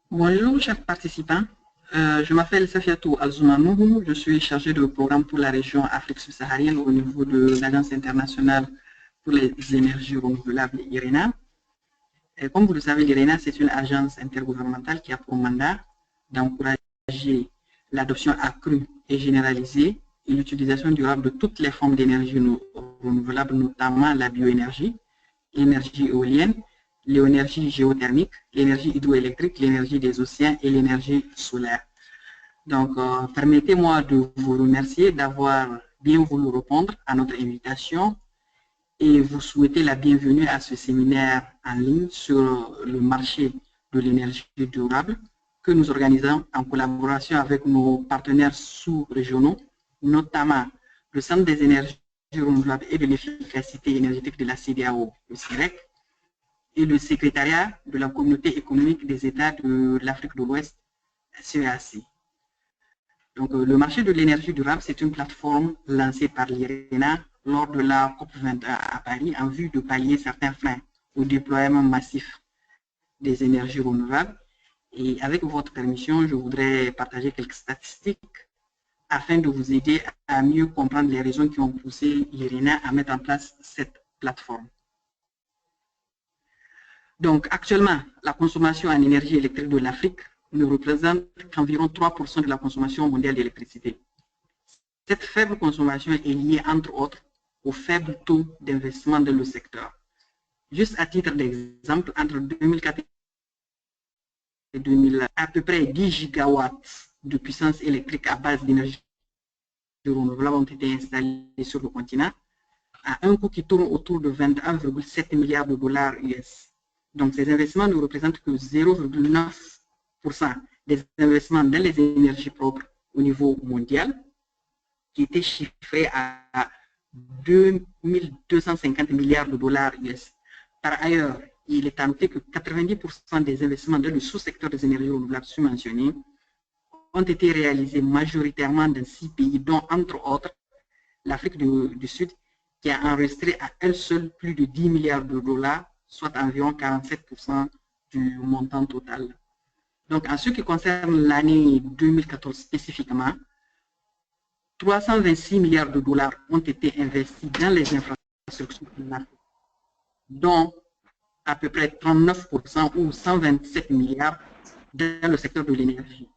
Bonjour, chers participants. Je m'appelle Safiatou Alzoumanou. Je suis chargé de programme pour la région Afrique subsaharienne au niveau de l'Agence internationale pour les énergies renouvelables IRENA. Et comme vous le savez, l'IRENA, c'est une agence intergouvernementale qui a pour mandat d'encourager l'adoption accrue et généralisée et l'utilisation durable de toutes les formes d'énergie renouvelable, notamment la bioénergie, l'énergie éolienne, l'énergie géothermique, l'énergie hydroélectrique, l'énergie des océans et l'énergie solaire. Donc, permettez-moi de vous remercier d'avoir bien voulu répondre à notre invitation et vous souhaiter la bienvenue à ce séminaire en ligne sur le marché de l'énergie durable que nous organisons en collaboration avec nos partenaires sous-régionaux, notamment le Centre des énergies renouvelables et de l'efficacité énergétique de la CEDEAO, le CIREC, et le secrétariat de la communauté économique des États de l'Afrique de l'Ouest, CEAC. Donc, le marché de l'énergie durable, c'est une plateforme lancée par l'IRENA lors de la COP21 à Paris en vue de pallier certains freins au déploiement massif des énergies renouvelables. Et avec votre permission, je voudrais partager quelques statistiques afin de vous aider à mieux comprendre les raisons qui ont poussé l'IRENA à mettre en place cette plateforme. Donc, actuellement, la consommation en énergie électrique de l'Afrique ne représente qu'environ 3% de la consommation mondiale d'électricité. Cette faible consommation est liée, entre autres, au faible taux d'investissement dans le secteur. Juste à titre d'exemple, entre 2004 et 2000, à peu près 10 gigawatts de puissance électrique à base d'énergie renouvelable ont été installés sur le continent, à un coût qui tourne autour de 21,7 milliards de dollars US. Donc, ces investissements ne représentent que 0,9% des investissements dans les énergies propres au niveau mondial, qui était chiffré à 2250 milliards de dollars US. Par ailleurs, il est à noter que 90% des investissements dans le sous-secteur des énergies renouvelables subventionnés ont été réalisés majoritairement dans 6 pays, dont, entre autres, l'Afrique du Sud, qui a enregistré à elle seule plus de 10 milliards de dollars, soit environ 47% du montant total. Donc, en ce qui concerne l'année 2014 spécifiquement, 326 milliards de dollars ont été investis dans les infrastructures en Afrique, dont à peu près 39% ou 127 milliards dans le secteur de l'énergie.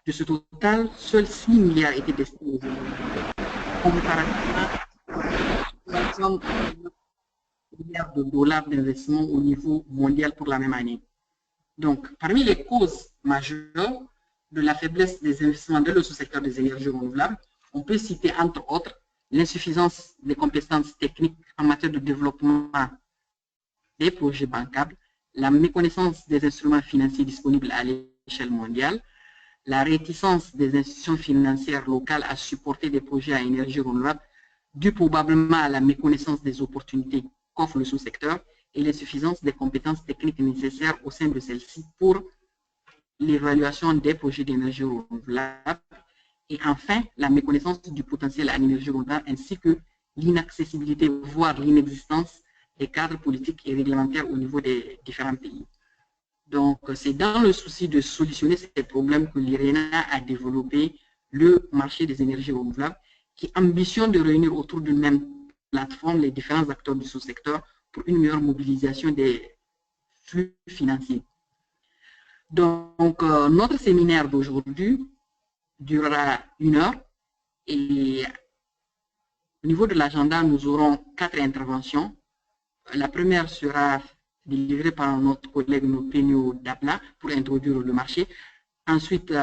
De ce total, seuls 6 milliards étaient destinés aux énergies, comparativement à 60 milliards de dollars d'investissement au niveau mondial pour la même année. Donc, parmi les causes majeures de la faiblesse des investissements dans le sous-secteur des énergies renouvelables, on peut citer entre autres l'insuffisance des compétences techniques en matière de développement des projets bancables, la méconnaissance des instruments financiers disponibles à l'échelle mondiale, la réticence des institutions financières locales à supporter des projets à énergie renouvelable, dû probablement à la méconnaissance des opportunités qu'offre le sous-secteur et l'insuffisance des compétences techniques nécessaires au sein de celles-ci pour l'évaluation des projets d'énergie renouvelable. Et enfin, la méconnaissance du potentiel en énergie renouvelable ainsi que l'inaccessibilité, voire l'inexistence des cadres politiques et réglementaires au niveau des différents pays. Donc, c'est dans le souci de solutionner ces problèmes que l'IRENA a développé le marché des énergies renouvelables qui ambitionne de réunir autour d'une même plateforme les différents acteurs du sous-secteur pour une meilleure mobilisation des flux financiers. Donc, notre séminaire d'aujourd'hui durera 1 heure et au niveau de l'agenda, nous aurons 4 interventions. La première sera délivrée par notre collègue Nopenio Dabla pour introduire le marché. Ensuite,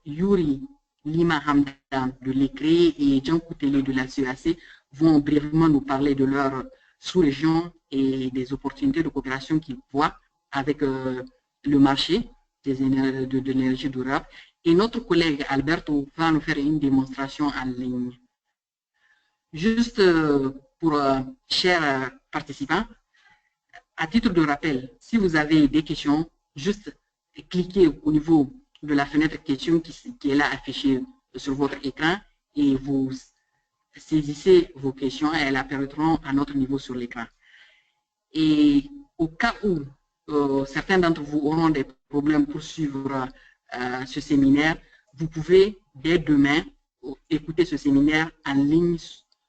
Yuri Lima Hamdan de l'ECRE et Jean Koutele de la CEAC vont brièvement nous parler de leur sous-région et des opportunités de coopération qu'ils voient avec le marché de l'énergie durable. Et notre collègue Alberto va nous faire une démonstration en ligne. Juste pour chers participants, à titre de rappel, si vous avez des questions, juste cliquez au niveau de la fenêtre question qui est là affichée sur votre écran et vous saisissez vos questions et elles apparaîtront à notre niveau sur l'écran. Et au cas où certains d'entre vous auront des problèmes pour suivre ce séminaire, vous pouvez dès demain écouter ce séminaire en ligne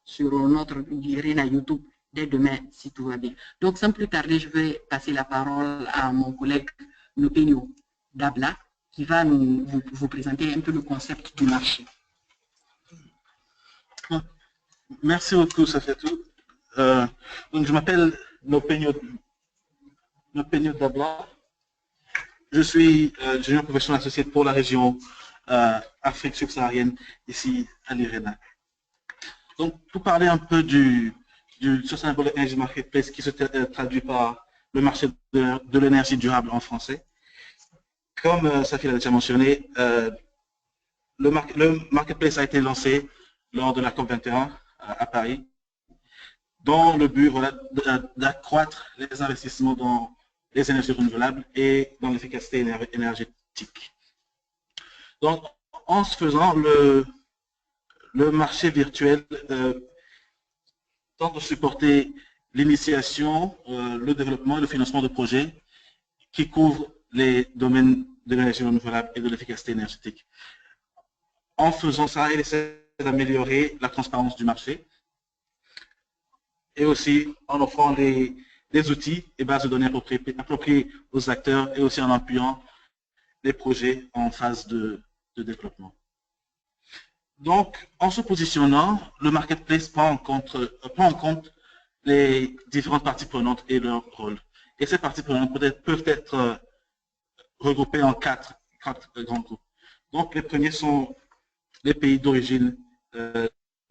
sur notre RENA YouTube dès demain, si tout va bien. Donc, sans plus tarder, je vais passer la parole à mon collègue Nopenio Dabla, qui va vous présenter un peu le concept du marché. Merci beaucoup, Safiatou. Donc, je m'appelle Nopenio Dabla. Je suis junior professionnel associé pour la région Afrique subsaharienne, ici à l'IRENA. Donc, pour parler un peu du Sustainable Energy Marketplace qui se traduit par le marché de l'énergie durable en français, comme Safi l'a déjà mentionné, le Marketplace a été lancé lors de la COP21 à Paris, dans le but d'accroître les investissements dans les énergies renouvelables et dans l'efficacité énergétique. Donc, en ce faisant, le marché virtuel tente de supporter l'initiation, le développement et le financement de projets qui couvrent les domaines de l'énergie renouvelable et de l'efficacité énergétique. En faisant ça, il essaie d'améliorer la transparence du marché et aussi en offrant des outils et bases de données appropriées aux acteurs et aussi en appuyant les projets en phase de développement. Donc, en se positionnant, le marketplace prend en compte les différentes parties prenantes et leur rôle. Et ces parties prenantes peuvent être regroupées en quatre grands groupes. Donc, les premiers sont les pays d'origine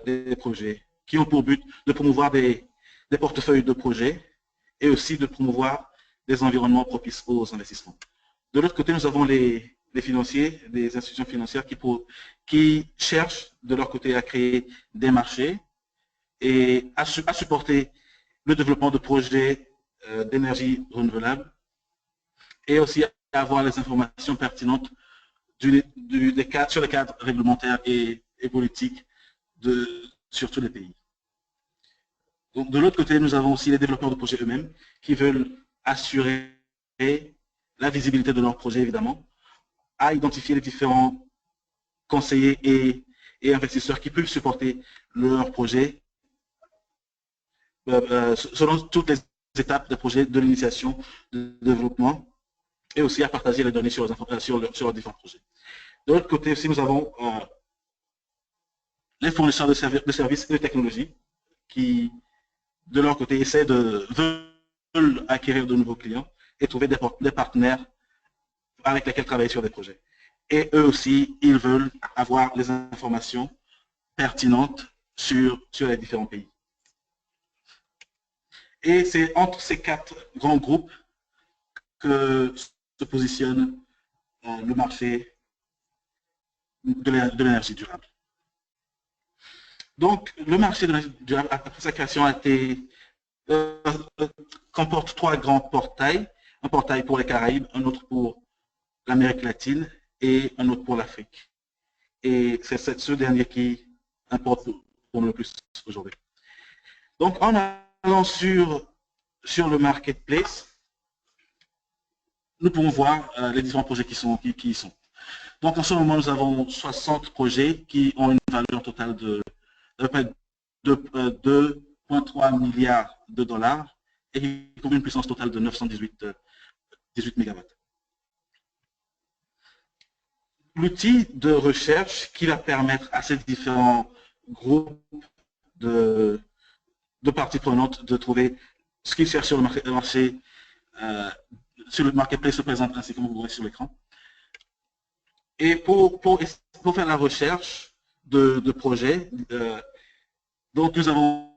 des projets, qui ont pour but de promouvoir des portefeuilles de projets et aussi de promouvoir des environnements propices aux investissements. De l'autre côté, nous avons les financiers, les institutions financières qui cherchent de leur côté à créer des marchés et à supporter le développement de projets d'énergie renouvelable et aussi à avoir les informations pertinentes sur les cadres réglementaires et politiques sur tous les pays. Donc, de l'autre côté, nous avons aussi les développeurs de projets eux-mêmes qui veulent assurer la visibilité de leurs projets, évidemment, à identifier les différents conseillers et investisseurs qui peuvent supporter leurs projets selon toutes les étapes des projets de l'initiation, de développement, et aussi à partager les données sur leurs différents projets. De l'autre côté aussi, nous avons les fournisseurs de services et de technologies qui, de leur côté, veulent acquérir de nouveaux clients et trouver des partenaires avec lesquels travailler sur des projets. Et eux aussi, ils veulent avoir les informations pertinentes sur les différents pays. Et c'est entre ces quatre grands groupes que se positionne le marché de l'énergie durable. Donc, le marché de l'énergie durable, après sa création, comporte trois grands portails. Un portail pour les Caraïbes, un autre pour l'Amérique latine et un autre pour l'Afrique. Et c'est ce dernier qui importe pour le plus aujourd'hui. Donc, en allant sur le marketplace, nous pouvons voir les différents projets qui y sont. Donc, en ce moment, nous avons 60 projets qui ont une valeur totale de 2,3 milliards de dollars et qui couvrent une puissance totale de 918 MW. L'outil de recherche qui va permettre à ces différents groupes de parties prenantes de trouver ce qu'ils cherchent sur le marché, sur le marketplace se présente ainsi comme vous voyez sur l'écran. Et pour faire la recherche de projets, donc nous avons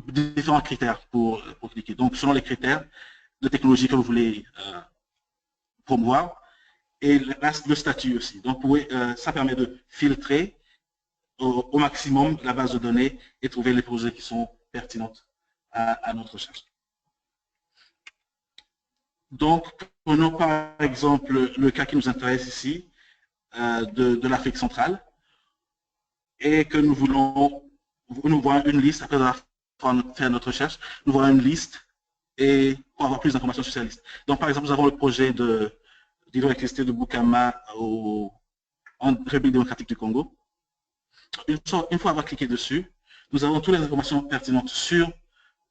différents critères pour cliquer. Donc selon les critères de technologie que vous voulez promouvoir et le statut aussi. Donc ça permet de filtrer au maximum la base de données et trouver les projets qui sont pertinents à notre recherche. Donc, prenons par exemple le cas qui nous intéresse ici, de l'Afrique centrale, et que nous voyons une liste, après avoir fait notre recherche, nous voyons une liste et pour avoir plus d'informations sur ces listes. Donc, par exemple, nous avons le projet d'hydroélectricité de Bukama en République démocratique du Congo. Une fois avoir cliqué dessus, nous avons toutes les informations pertinentes sur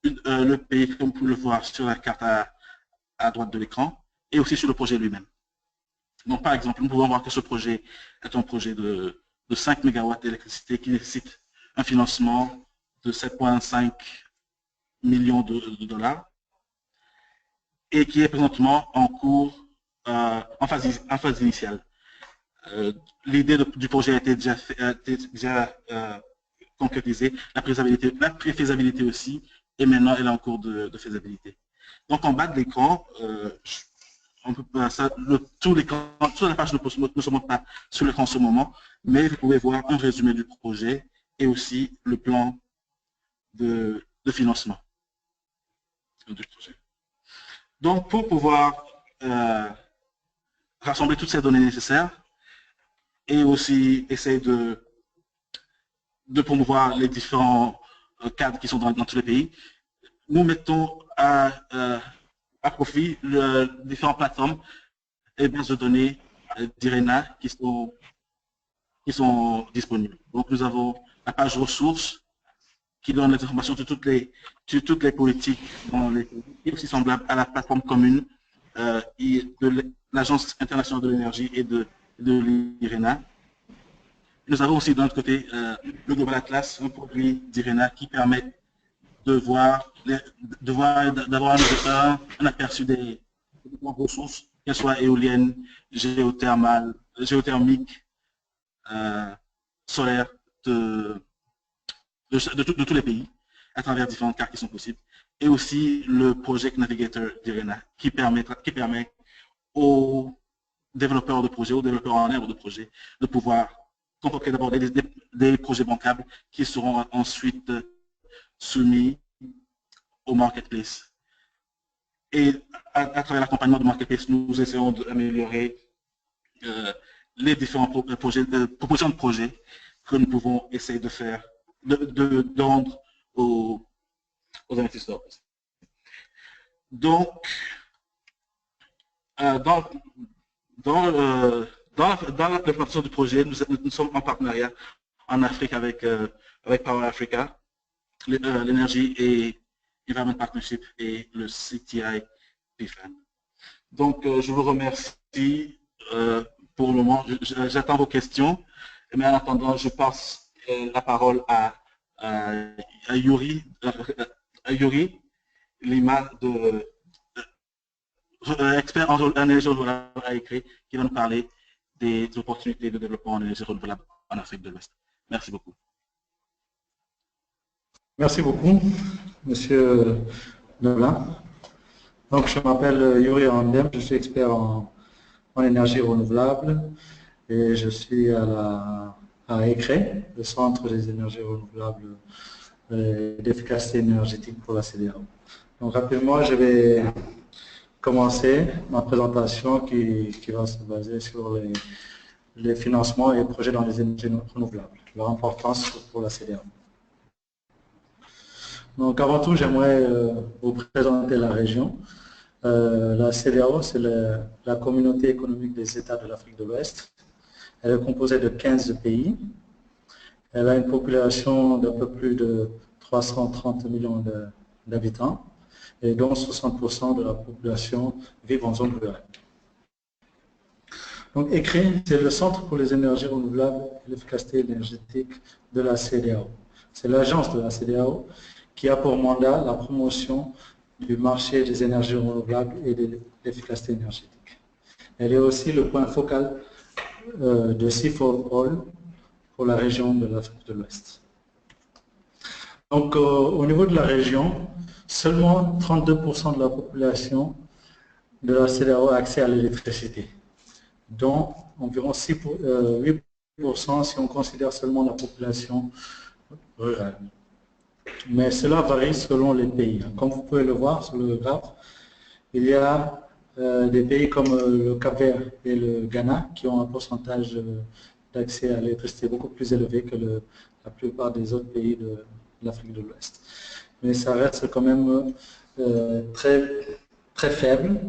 le pays, comme vous pouvez le voir sur la carte à droite de l'écran, et aussi sur le projet lui-même. Donc, par exemple, nous pouvons voir que ce projet est un projet de 5 MW d'électricité qui nécessite un financement de 7,5 millions de dollars et qui est présentement en cours, en phase initiale. L'idée du projet a été déjà concrétisée, la préfaisabilité aussi, et maintenant elle est en cours de faisabilité. Donc en bas de l'écran, toute la page ne se montre pas sur l'écran en ce moment, mais vous pouvez voir un résumé du projet et aussi le plan de financement du projet. Donc pour pouvoir rassembler toutes ces données nécessaires et aussi essayer de promouvoir les différents cadres qui sont dans tous les pays, nous mettons à profit les différentes plateformes et bases de données d'IRENA qui sont disponibles. Donc nous avons la page ressources qui donne les informations sur toutes les politiques dans les pays, et aussi semblable à la plateforme commune de l'Agence internationale de l'énergie et de l'IRENA. Nous avons aussi de notre côté le Global Atlas, un produit d'IRENA qui permet d'avoir un aperçu des ressources, qu'elles soient éoliennes, géothermiques, solaires, de tous les pays, à travers différentes cartes qui sont possibles. Et aussi le Project Navigator d'IRENA, qui permet aux développeurs de projets, aux développeurs en herbe de projets, de pouvoir concocter d'abord des projets bancables qui seront ensuite soumis au marketplace. Et à travers l'accompagnement du marketplace, nous essayons d'améliorer les différents propositions de projets que nous pouvons essayer de faire, de rendre aux investisseurs. Donc, dans l'implémentation du projet, nous sommes en partenariat en Afrique avec Power Africa, l'Energy et Environment Partnership et le CTI PFAN. Donc, je vous remercie pour le moment. J'attends vos questions, mais en attendant, je passe la parole à Yuri Lima, expert en énergie renouvelable à écrit, qui va nous parler des opportunités de développement en énergie renouvelable en Afrique de l'Ouest. Merci beaucoup. Merci beaucoup, Monsieur Leblanc. Donc, je m'appelle Yuri Andem, je suis expert en énergie renouvelable et je suis à ECRE, le Centre des énergies renouvelables d'efficacité énergétique pour la CEDEAO. Donc, rapidement, je vais commencer ma présentation qui va se baser sur les financements et projets dans les énergies renouvelables, leur importance pour la CEDEAO. Donc, avant tout, j'aimerais vous présenter la région. La CEDEAO, c'est la communauté économique des États de l'Afrique de l'Ouest. Elle est composée de 15 pays. Elle a une population d'un peu plus de 330 millions d'habitants, et dont 60% de la population vit en zone rurale. Donc, ECRI, c'est le Centre pour les énergies renouvelables et l'efficacité énergétique de la CEDEAO. C'est l'agence de la CEDEAO qui a pour mandat la promotion du marché des énergies renouvelables et de l'efficacité énergétique. Elle est aussi le point focal de C4All pour la région de l'Afrique de l'Ouest. Donc, au niveau de la région, seulement 32% de la population de la CEDEAO a accès à l'électricité, dont environ 8% si on considère seulement la population rurale. Mais cela varie selon les pays. Comme vous pouvez le voir sur le graphe, il y a des pays comme le Cap-Vert et le Ghana qui ont un pourcentage d'accès à l'électricité beaucoup plus élevé que la plupart des autres pays de l'Afrique de l'Ouest. mais ça reste quand même très faible.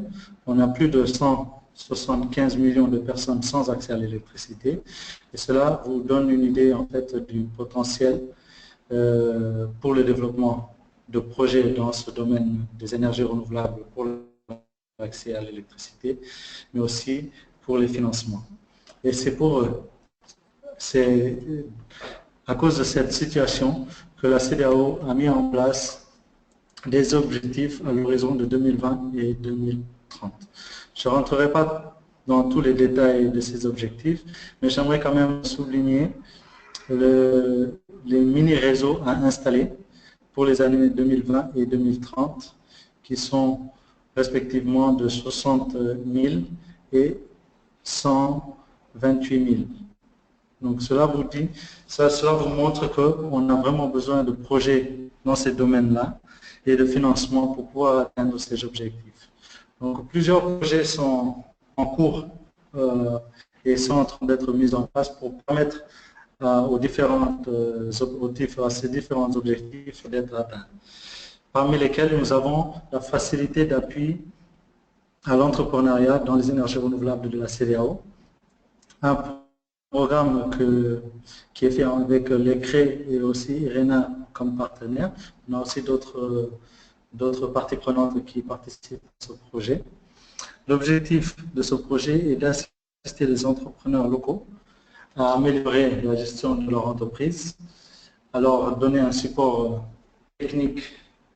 On a plus de 175 millions de personnes sans accès à l'électricité, et cela vous donne une idée en fait du potentiel pour le développement de projets dans ce domaine des énergies renouvelables pour l'accès à l'électricité, mais aussi pour les financements. Et c'est à cause de cette situation que la CEDEAO a mis en place des objectifs à l'horizon de 2020 et 2030. Je ne rentrerai pas dans tous les détails de ces objectifs, mais j'aimerais quand même souligner les mini-réseaux à installer pour les années 2020 et 2030, qui sont respectivement de 60 000 et 128 000. Donc cela vous montre qu'on a vraiment besoin de projets dans ces domaines-là et de financement pour pouvoir atteindre ces objectifs. Donc plusieurs projets sont en cours et sont en train d'être mis en place pour permettre à ces différents objectifs d'être atteints. Parmi lesquels nous avons la facilité d'appui à l'entrepreneuriat dans les énergies renouvelables de la CEDEAO, un programme qui est fait avec l'ECRE et aussi IRENA comme partenaire. On a aussi d'autres parties prenantes qui participent à ce projet. L'objectif de ce projet est d'assister les entrepreneurs locaux à améliorer la gestion de leur entreprise, à leur donner un support technique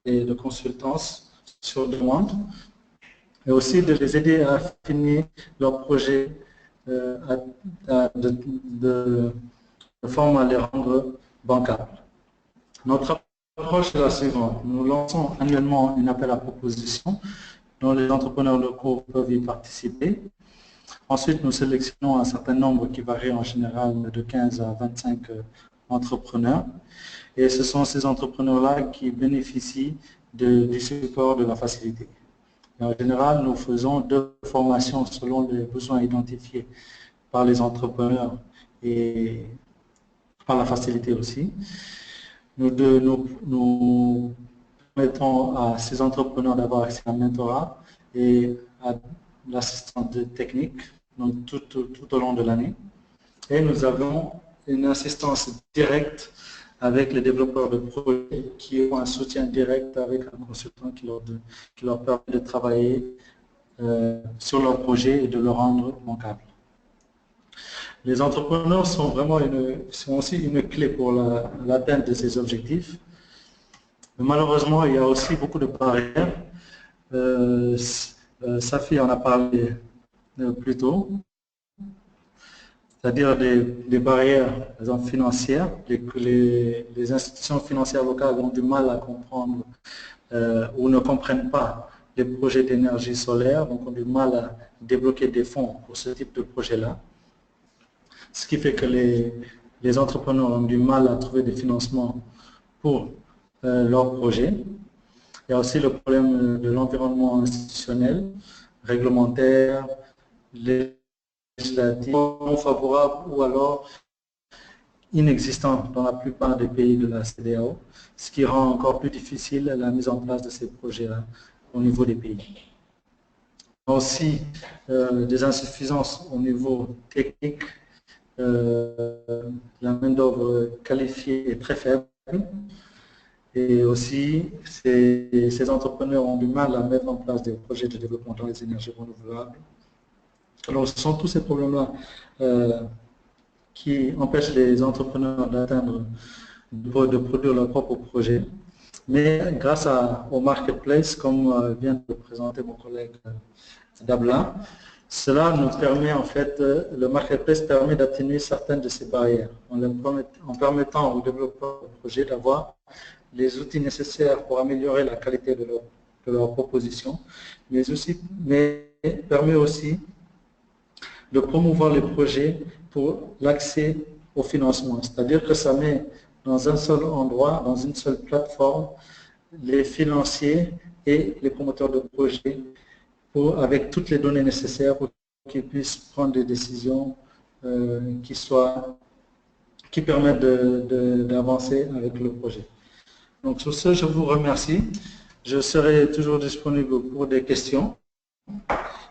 et de consultance sur demande, et aussi de les aider à affiner leur projet de forme à les rendre bancables. Notre approche est la suivante. Nous lançons annuellement un appel à proposition dont les entrepreneurs locaux peuvent y participer. Ensuite, nous sélectionnons un certain nombre qui varie en général de 15 à 25 entrepreneurs. Et ce sont ces entrepreneurs-là qui bénéficient du support de la facilité. Et en général, nous faisons 2 formations selon les besoins identifiés par les entrepreneurs et par la facilité aussi. Nous permettons à ces entrepreneurs d'avoir accès à un mentorat et à l'assistance technique donc tout au long de l'année. Et nous avons une assistance directe avec les développeurs de projets qui ont un soutien direct avec un consultant qui leur permet de travailler sur leur projet et de le rendre bancable. Les entrepreneurs sont aussi une clé pour l'atteinte de ces objectifs. Mais malheureusement, il y a aussi beaucoup de barrières. Safi en a parlé plus tôt. C'est-à-dire des barrières, par exemple, financières, que les institutions financières locales ont du mal à comprendre ou ne comprennent pas les projets d'énergie solaire, donc ont du mal à débloquer des fonds pour ce type de projet-là. Ce qui fait que les entrepreneurs ont du mal à trouver des financements pour leurs projets. Il y a aussi le problème de l'environnement institutionnel, réglementaire, législatif, non favorable ou alors inexistant dans la plupart des pays de la CEDEAO, ce qui rend encore plus difficile la mise en place de ces projets-là au niveau des pays. Il y a aussi des insuffisances au niveau technique, la main-d'œuvre qualifiée est très faible et aussi ces entrepreneurs ont du mal à mettre en place des projets de développement dans les énergies renouvelables. Alors ce sont tous ces problèmes-là qui empêchent les entrepreneurs d'atteindre, de produire leurs propres projets. Mais grâce au marketplace, comme vient de le présenter mon collègue Dabla, cela nous permet en fait, le marketplace permet d'atténuer certaines de ces barrières en permettant aux développeurs de projets d'avoir les outils nécessaires pour améliorer la qualité de leur proposition, mais permet aussi de promouvoir les projets pour l'accès au financement. C'est-à-dire que ça met dans un seul endroit, dans une seule plateforme, les financiers et les promoteurs de projets avec toutes les données nécessaires pour qu'ils puissent prendre des décisions qui permettent d'avancer avec le projet. Donc sur ce, je vous remercie. Je serai toujours disponible pour des questions.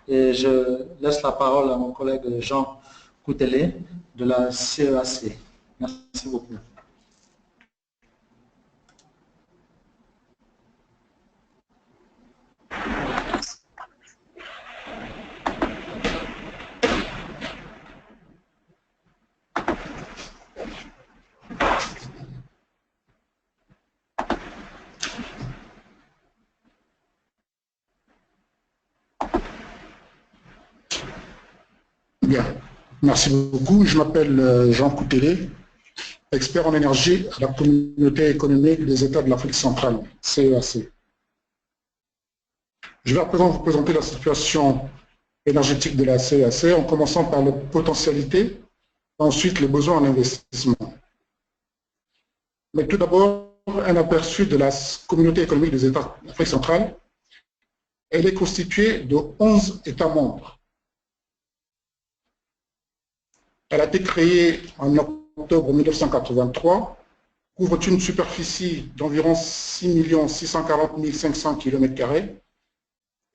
Et je laisse la parole à mon collègue Jean Coutelet de la CEAC. Merci beaucoup. Bien, merci beaucoup. Je m'appelle Jean Coutelet, expert en énergie à la Communauté économique des États de l'Afrique centrale, CEAC. Je vais à présent vous présenter la situation énergétique de la CEAC en commençant par les potentialités, ensuite les besoins en investissement. Mais tout d'abord, un aperçu de la Communauté économique des États de l'Afrique centrale. Elle est constituée de 11 États membres. Elle a été créée en octobre 1983, couvre une superficie d'environ 6 640 500 km²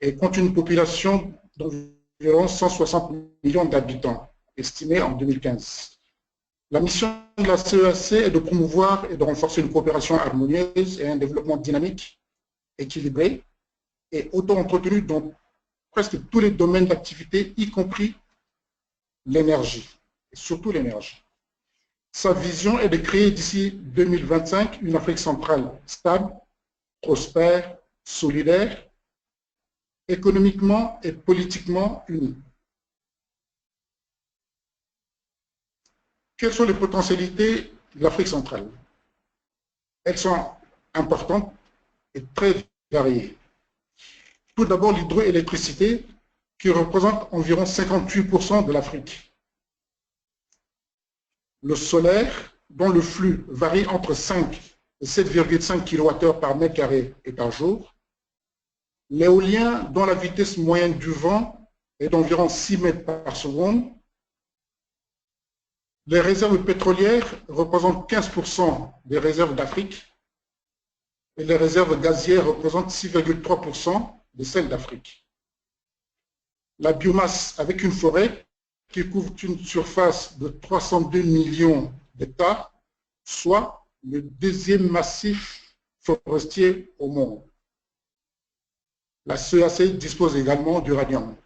et compte une population d'environ 160 millions d'habitants, estimée en 2015. La mission de la CEAC est de promouvoir et de renforcer une coopération harmonieuse et un développement dynamique, équilibré et auto-entretenu dans presque tous les domaines d'activité, y compris l'énergie. Et surtout l'énergie. Sa vision est de créer d'ici 2025 une Afrique centrale stable, prospère, solidaire, économiquement et politiquement unie. Quelles sont les potentialités de l'Afrique centrale? Elles sont importantes et très variées. Tout d'abord, l'hydroélectricité, qui représente environ 58% de l'Afrique. Le solaire, dont le flux varie entre 5 et 7,5 kWh par mètre carré et par jour. L'éolien, dont la vitesse moyenne du vent est d'environ 6 mètres par seconde. Les réserves pétrolières représentent 15% des réserves d'Afrique et les réserves gazières représentent 6,3% de celles d'Afrique. La biomasse avec une forêt qui couvre une surface de 302 millions d'hectares, soit le deuxième massif forestier au monde. La CEAC dispose également d'uranium.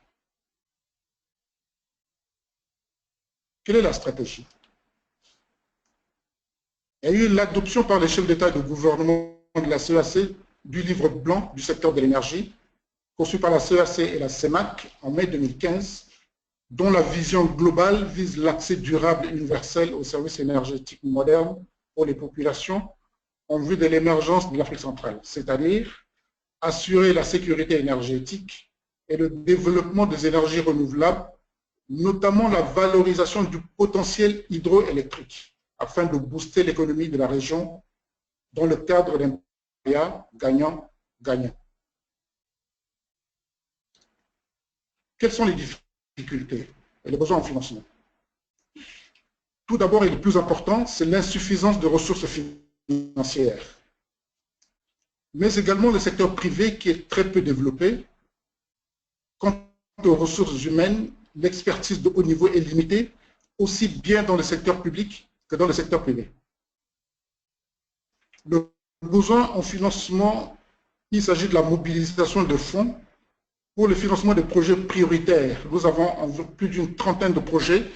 Quelle est la stratégie? Il y a eu l'adoption par les chefs d'État et de gouvernement de la CEAC du livre blanc du secteur de l'énergie, conçu par la CEAC et la CEMAC en mai 2015, dont la vision globale vise l'accès durable et universel aux services énergétiques modernes pour les populations en vue de l'émergence de l'Afrique centrale, c'est-à-dire assurer la sécurité énergétique et le développement des énergies renouvelables, notamment la valorisation du potentiel hydroélectrique, afin de booster l'économie de la région dans le cadre d'un partenariat gagnant-gagnant. Quelles sont les difficultés et les besoins en financement? Tout d'abord et le plus important, c'est l'insuffisance de ressources financières, mais également le secteur privé qui est très peu développé. Quant aux ressources humaines, l'expertise de haut niveau est limitée, aussi bien dans le secteur public que dans le secteur privé. Le besoin en financement, il s'agit de la mobilisation de fonds pour le financement des projets prioritaires. Nous avons plus d'une trentaine de projets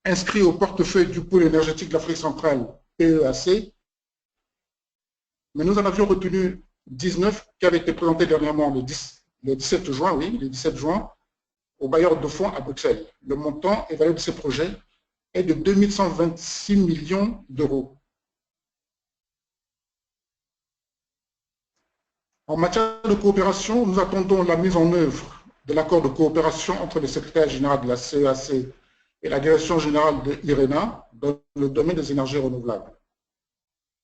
inscrits au portefeuille du pôle énergétique de l'Afrique centrale, PEAC, mais nous en avions retenu 19 qui avaient été présentés dernièrement le 17 juin, oui, le 17 juin, au bailleur de fonds à Bruxelles. Le montant évalué de ces projets est de 2126 millions d'euros. En matière de coopération, nous attendons la mise en œuvre de l'accord de coopération entre le secrétaire général de la CEAC et la direction générale de l'IRENA dans le domaine des énergies renouvelables,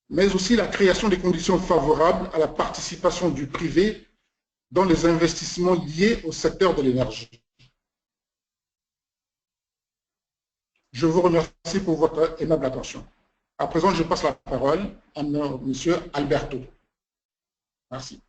mais aussi la création des conditions favorables à la participation du privé dans les investissements liés au secteur de l'énergie. Je vous remercie pour votre aimable attention. À présent, je passe la parole à M. Alberto. Merci.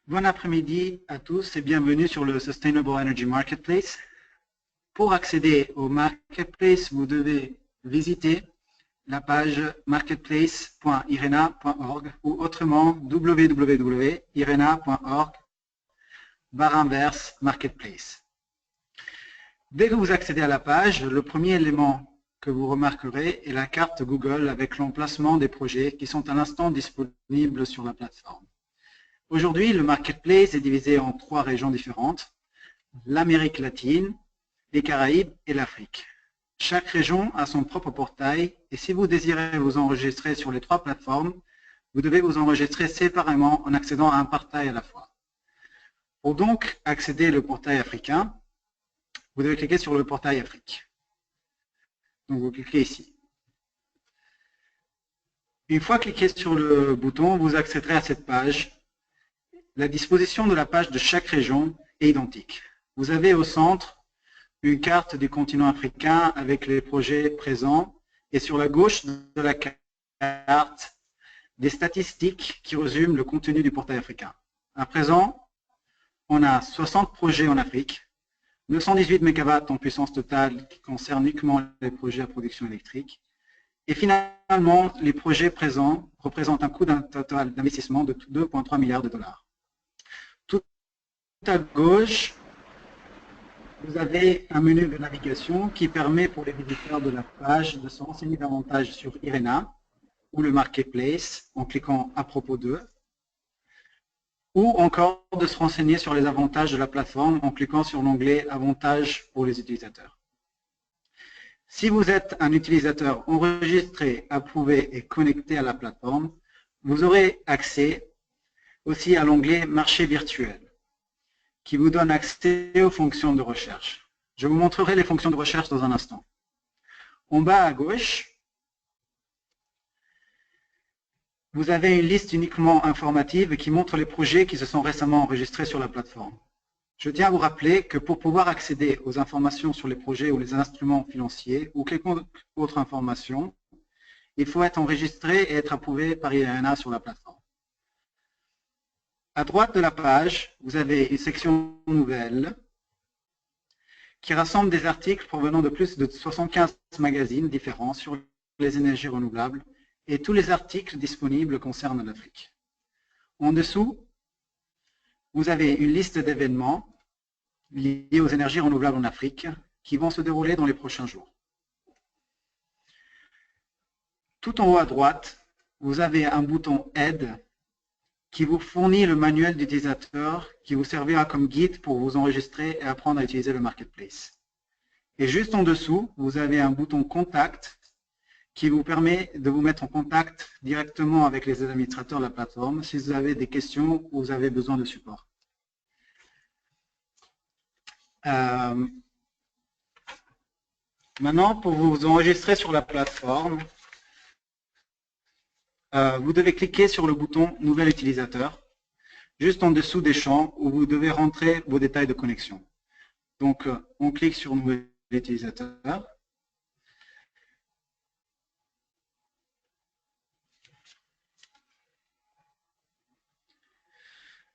Bon après-midi à tous et bienvenue sur le Sustainable Energy Marketplace. Pour accéder au Marketplace, vous devez visiter la page marketplace.irena.org ou autrement www.irena.org/marketplace. Dès que vous accédez à la page, le premier élément que vous remarquerez est la carte Google avec l'emplacement des projets qui sont à l'instant disponibles sur la plateforme. Aujourd'hui, le Marketplace est divisé en 3 régions différentes, l'Amérique latine, les Caraïbes et l'Afrique. Chaque région a son propre portail et si vous désirez vous enregistrer sur les 3 plateformes, vous devez vous enregistrer séparément en accédant à un portail à la fois. Pour donc accéder au portail africain, vous devez cliquer sur le portail Afrique. Donc vous cliquez ici. Une fois cliqué sur le bouton, vous accéderez à cette page. La disposition de la page de chaque région est identique. Vous avez au centre une carte du continent africain avec les projets présents et sur la gauche de la carte, des statistiques qui résument le contenu du portail africain. À présent, on a 60 projets en Afrique, 218 MW en puissance totale qui concernent uniquement les projets à production électrique. Et finalement, les projets présents représentent un coût total d'investissement de 2,3 milliards de dollars. Tout à gauche, vous avez un menu de navigation qui permet pour les visiteurs de la page de se renseigner davantage sur IRENA ou le Marketplace en cliquant à propos d'eux, ou encore de se renseigner sur les avantages de la plateforme en cliquant sur l'onglet Avantages pour les utilisateurs. Si vous êtes un utilisateur enregistré, approuvé et connecté à la plateforme, vous aurez accès aussi à l'onglet Marché virtuel, qui vous donne accès aux fonctions de recherche. Je vous montrerai les fonctions de recherche dans un instant. En bas à gauche, vous avez une liste uniquement informative qui montre les projets qui se sont récemment enregistrés sur la plateforme. Je tiens à vous rappeler que pour pouvoir accéder aux informations sur les projets ou les instruments financiers ou quelconque autre information, il faut être enregistré et être approuvé par IRENA sur la plateforme. À droite de la page, vous avez une section nouvelle qui rassemble des articles provenant de plus de 75 magazines différents sur les énergies renouvelables et tous les articles disponibles concernent l'Afrique. En dessous, vous avez une liste d'événements liés aux énergies renouvelables en Afrique qui vont se dérouler dans les prochains jours. Tout en haut à droite, vous avez un bouton Aide qui vous fournit le manuel d'utilisateur qui vous servira comme guide pour vous enregistrer et apprendre à utiliser le Marketplace. Et juste en dessous, vous avez un bouton Contact qui vous permet de vous mettre en contact directement avec les administrateurs de la plateforme si vous avez des questions ou vous avez besoin de support. Maintenant, pour vous enregistrer sur la plateforme, vous devez cliquer sur le bouton « Nouvel utilisateur » juste en dessous des champs où vous devez rentrer vos détails de connexion. Donc, on clique sur « Nouvel utilisateur ».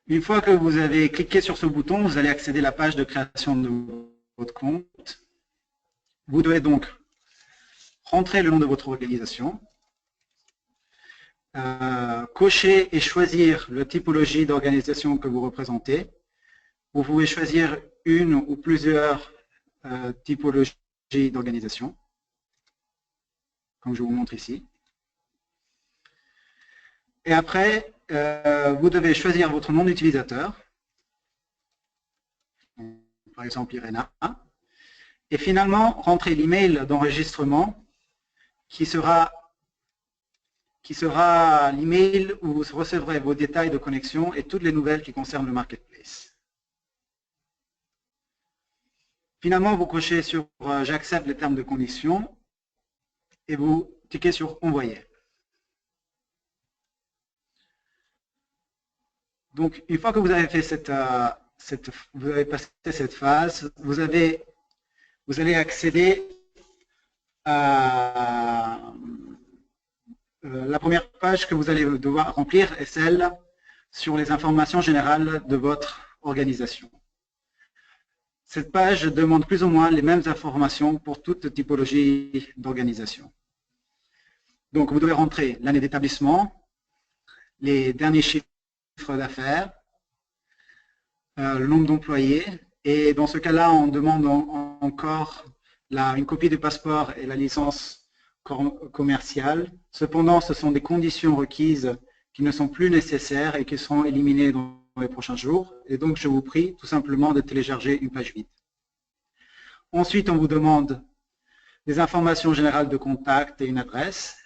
Une fois que vous avez cliqué sur ce bouton, vous allez accéder à la page de création de votre compte. Vous devez donc rentrer le nom de votre organisation, cocher et choisir la typologie d'organisation que vous représentez. Vous pouvez choisir une ou plusieurs typologies d'organisation, comme je vous montre ici. Et après, vous devez choisir votre nom d'utilisateur, par exemple IRENA, et finalement rentrer l'email d'enregistrement qui sera l'email où vous recevrez vos détails de connexion et toutes les nouvelles qui concernent le Marketplace. Finalement, vous cochez sur « J'accepte les termes de conditions » et vous cliquez sur « Envoyer ». Donc, une fois que vous avez fait vous avez passé cette phase, vous allez accéder à la première page que vous allez devoir remplir est celle sur les informations générales de votre organisation. Cette page demande plus ou moins les mêmes informations pour toute typologie d'organisation. Donc, vous devez rentrer l'année d'établissement, les derniers chiffres d'affaires, le nombre d'employés, et dans ce cas-là, on demande encore une copie du passeport et la licence commerciale. Cependant, ce sont des conditions requises qui ne sont plus nécessaires et qui seront éliminées dans les prochains jours. Et donc, je vous prie tout simplement de télécharger une page vide. Ensuite, on vous demande des informations générales de contact et une adresse.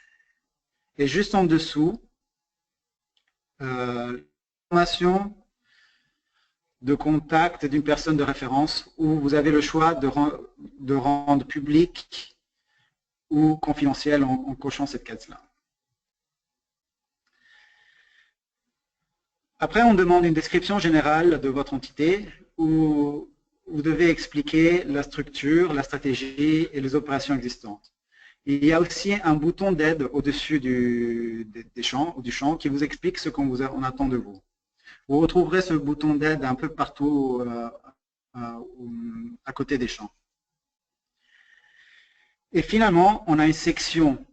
Et juste en dessous, information de contact d'une personne de référence où vous avez le choix de rendre public ou confidentiel en cochant cette case-là. Après, on demande une description générale de votre entité où vous devez expliquer la structure, la stratégie et les opérations existantes. Il y a aussi un bouton d'aide au-dessus du champ qui vous explique ce qu'on attend de vous. Vous retrouverez ce bouton d'aide un peu partout à côté des champs. Et finalement, on a une section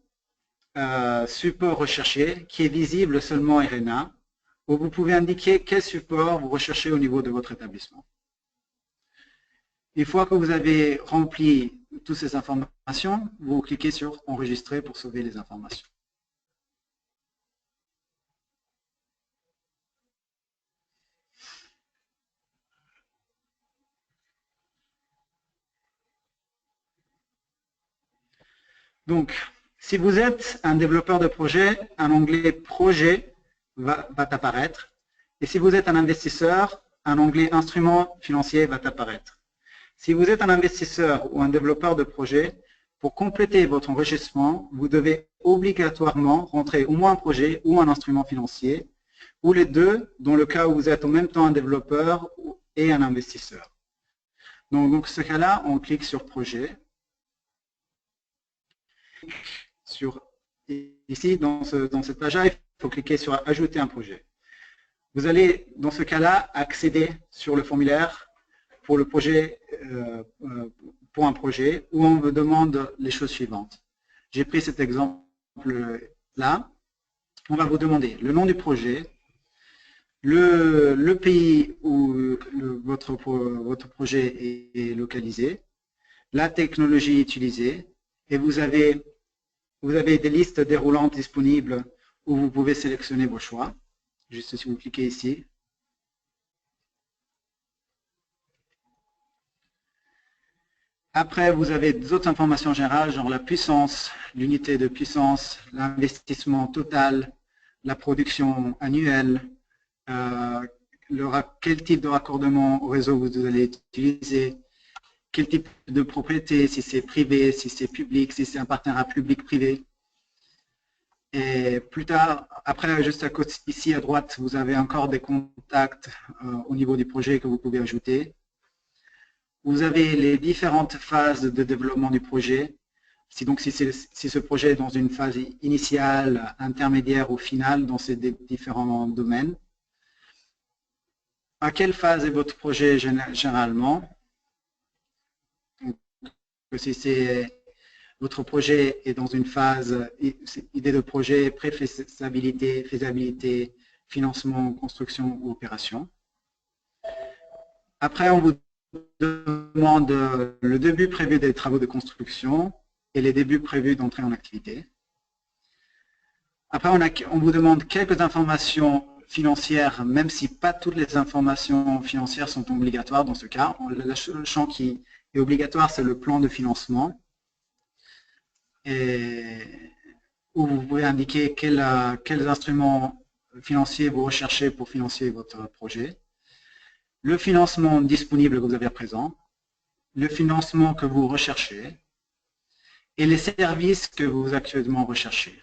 support recherché qui est visible seulement à RNA, où vous pouvez indiquer quel support vous recherchez au niveau de votre établissement. Une fois que vous avez rempli toutes ces informations, vous cliquez sur « Enregistrer » pour sauver les informations. Donc, si vous êtes un développeur de projet, un onglet « Projet » va apparaître. Et si vous êtes un investisseur, un onglet « Instruments financiers » va apparaître. Si vous êtes un investisseur ou un développeur de projet, pour compléter votre enregistrement, vous devez obligatoirement rentrer au moins un projet ou un instrument financier, ou les deux, dans le cas où vous êtes en même temps un développeur et un investisseur. Donc dans ce cas-là, on clique sur projet. Ici, dans cette page-là, il faut cliquer sur ajouter un projet. Vous allez, dans ce cas-là, accéder sur le formulaire pour le projet, pour un projet, où on vous demande les choses suivantes. J'ai pris cet exemple-là. On va vous demander le nom du projet, le pays où votre projet est localisé, la technologie utilisée, et vous avez des listes déroulantes disponibles où vous pouvez sélectionner vos choix. Juste si vous cliquez ici. Après, vous avez d'autres informations générales, genre la puissance, l'unité de puissance, l'investissement total, la production annuelle, quel type de raccordement au réseau vous allez utiliser, quel type de propriété, si c'est privé, si c'est public, si c'est un partenariat public-privé. Et plus tard, après, juste à côté, ici à droite, vous avez encore des contacts au niveau du projet que vous pouvez ajouter. Vous avez les différentes phases de développement du projet. Si ce projet est dans une phase initiale, intermédiaire ou finale dans ces différents domaines. À quelle phase est votre projet généralement? Si votre projet est dans une phase idée de projet, préfaisabilité, faisabilité, financement, construction ou opération. Après, on vous demande le début prévu des travaux de construction et les débuts prévus d'entrée en activité. Après, on vous demande quelques informations financières, même si pas toutes les informations financières sont obligatoires dans ce cas. Le champ qui est obligatoire, c'est le plan de financement, où vous pouvez indiquer quels instruments financiers vous recherchez pour financer votre projet, le financement disponible que vous avez à présent, le financement que vous recherchez et les services que vous actuellement recherchez.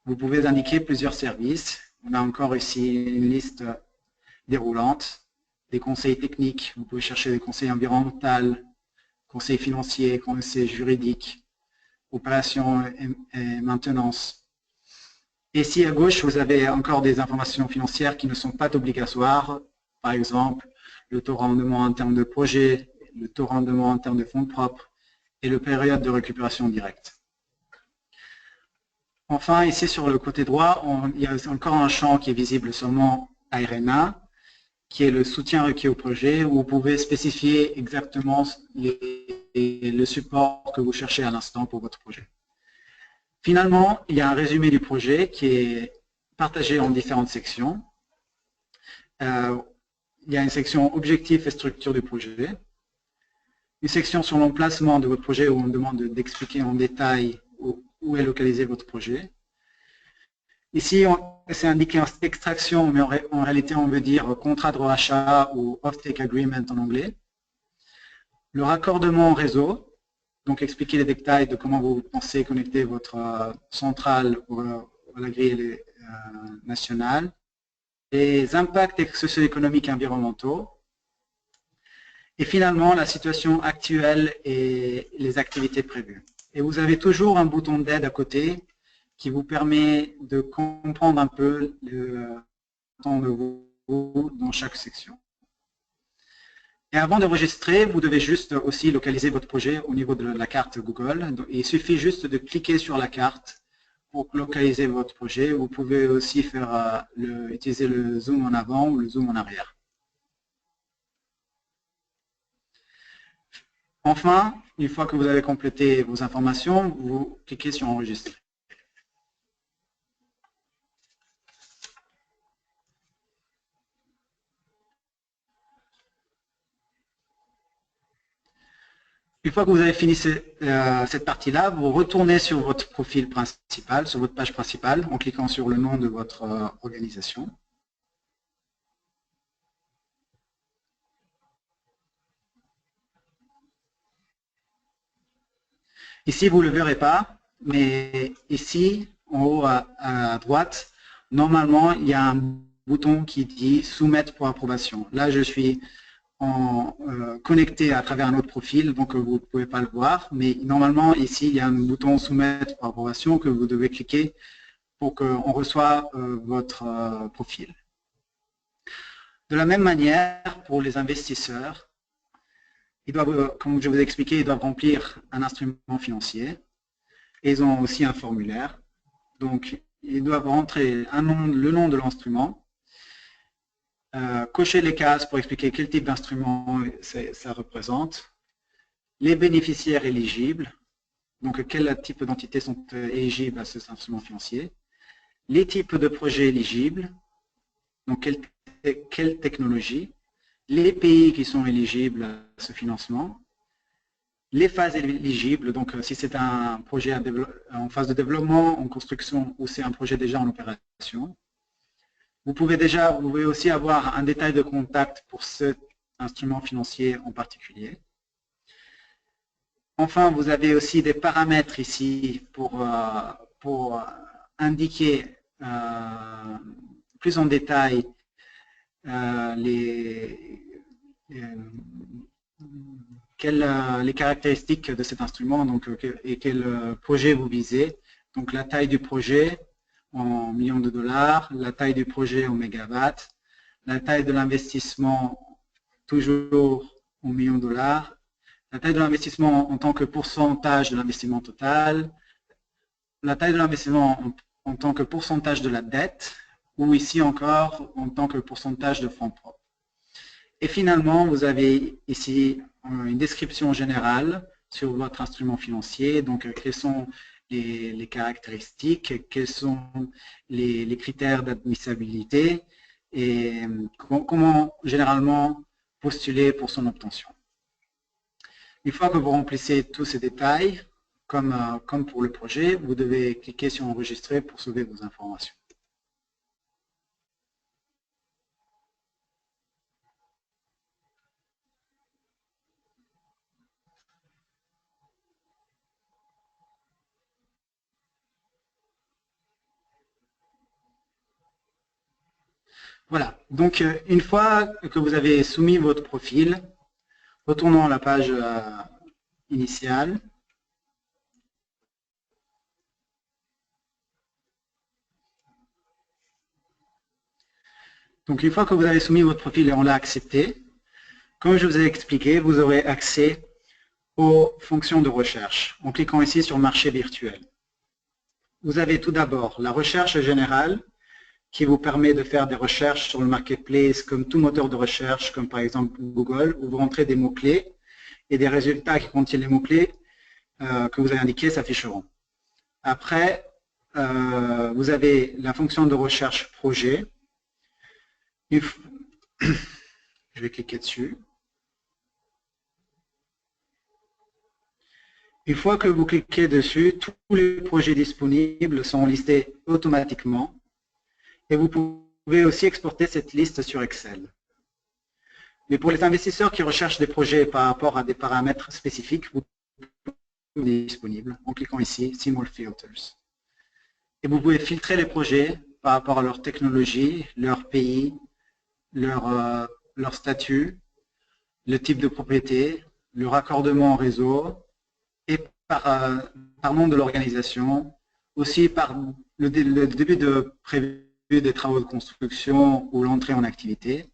Vous pouvez indiquer plusieurs services. On a encore ici une liste déroulante, des conseils techniques, vous pouvez chercher des conseils environnementaux, conseils financiers, conseils juridiques, opérations et maintenance. Et ici à gauche, vous avez encore des informations financières qui ne sont pas obligatoires, par exemple le taux de rendement en termes de projet, le taux de rendement en termes de fonds propres et le période de récupération directe. Enfin, ici sur le côté droit, il y a encore un champ qui est visible seulement à RNA, qui est le soutien requis au projet, où vous pouvez spécifier exactement le support que vous cherchez à l'instant pour votre projet. Finalement, il y a un résumé du projet qui est partagé en différentes sections. Il y a une section objectifs et structure du projet, une section sur l'emplacement de votre projet où on demande d'expliquer en détail où est localisé votre projet. Ici, c'est indiqué en extraction, mais en réalité, on veut dire contrat de rachat ou off-take agreement en anglais. Le raccordement au réseau, donc expliquer les détails de comment vous pensez connecter votre centrale à la grille nationale. Les impacts socio-économiques et environnementaux. Et finalement, la situation actuelle et les activités prévues. Et vous avez toujours un bouton d'aide à côté qui vous permet de comprendre un peu le temps de vous dans chaque section. Et avant d'enregistrer, vous devez juste aussi localiser votre projet au niveau de la carte Google. Il suffit juste de cliquer sur la carte pour localiser votre projet. Vous pouvez aussi faire utiliser le zoom en avant ou le zoom en arrière. Enfin, une fois que vous avez complété vos informations, vous cliquez sur Enregistrer. Une fois que vous avez fini cette partie-là, vous retournez sur votre profil principal, sur votre page principale, en cliquant sur le nom de votre organisation. Ici, vous ne le verrez pas, mais ici, en haut à droite, normalement, il y a un bouton qui dit « Soumettre pour approbation ». Là, je suis connecté à travers un autre profil, donc vous ne pouvez pas le voir, mais normalement, ici, il y a un bouton « Soumettre pour approbation » que vous devez cliquer pour qu'on reçoive votre profil. De la même manière, pour les investisseurs, ils doivent, comme je vous ai expliqué, ils doivent remplir un instrument financier. Et ils ont aussi un formulaire. Donc, ils doivent rentrer le nom de l'instrument, cocher les cases pour expliquer quel type d'instrument ça représente, les bénéficiaires éligibles, donc quel type d'entités sont éligibles à cet instrument financier, les types de projets éligibles, donc quelle technologie, les pays qui sont éligibles à ce financement, les phases éligibles, donc si c'est un projet en phase de développement, en construction ou c'est un projet déjà en opération. Vous pouvez aussi avoir un détail de contact pour cet instrument financier en particulier. Enfin, vous avez aussi des paramètres ici pour indiquer plus en détail les caractéristiques de cet instrument et quel projet vous visez. Donc la taille du projet en millions de dollars, la taille du projet en mégawatts, la taille de l'investissement toujours en millions de dollars, la taille de l'investissement en tant que pourcentage de l'investissement total, la taille de l'investissement en tant que pourcentage de la dette, ou ici encore en tant que pourcentage de fonds propres. Et finalement, vous avez ici une description générale sur votre instrument financier, donc quelles sont les caractéristiques, quels sont les critères d'admissibilité et comment généralement postuler pour son obtention. Une fois que vous remplissez tous ces détails, comme pour le projet, vous devez cliquer sur Enregistrer pour sauver vos informations. Voilà, donc une fois que vous avez soumis votre profil, retournons à la page initiale. Donc une fois que vous avez soumis votre profil et on l'a accepté, comme je vous ai expliqué, vous aurez accès aux fonctions de recherche en cliquant ici sur marché virtuel. Vous avez tout d'abord la recherche générale qui vous permet de faire des recherches sur le marketplace comme tout moteur de recherche, comme par exemple Google, où vous rentrez des mots-clés et des résultats qui contiennent les mots-clés que vous avez indiqués s'afficheront. Après, vous avez la fonction de recherche projet. Je vais cliquer dessus. Une fois que vous cliquez dessus, tous les projets disponibles sont listés automatiquement et vous pouvez aussi exporter cette liste sur Excel. Mais pour les investisseurs qui recherchent des projets par rapport à des paramètres spécifiques, vous pouvez disponible en cliquant ici, See More Filters. Et vous pouvez filtrer les projets par rapport à leur technologie, leur pays, leur statut, le type de propriété, le raccordement au réseau, et par nom de l'organisation, aussi par le début de prévu des travaux de construction ou l'entrée en activité,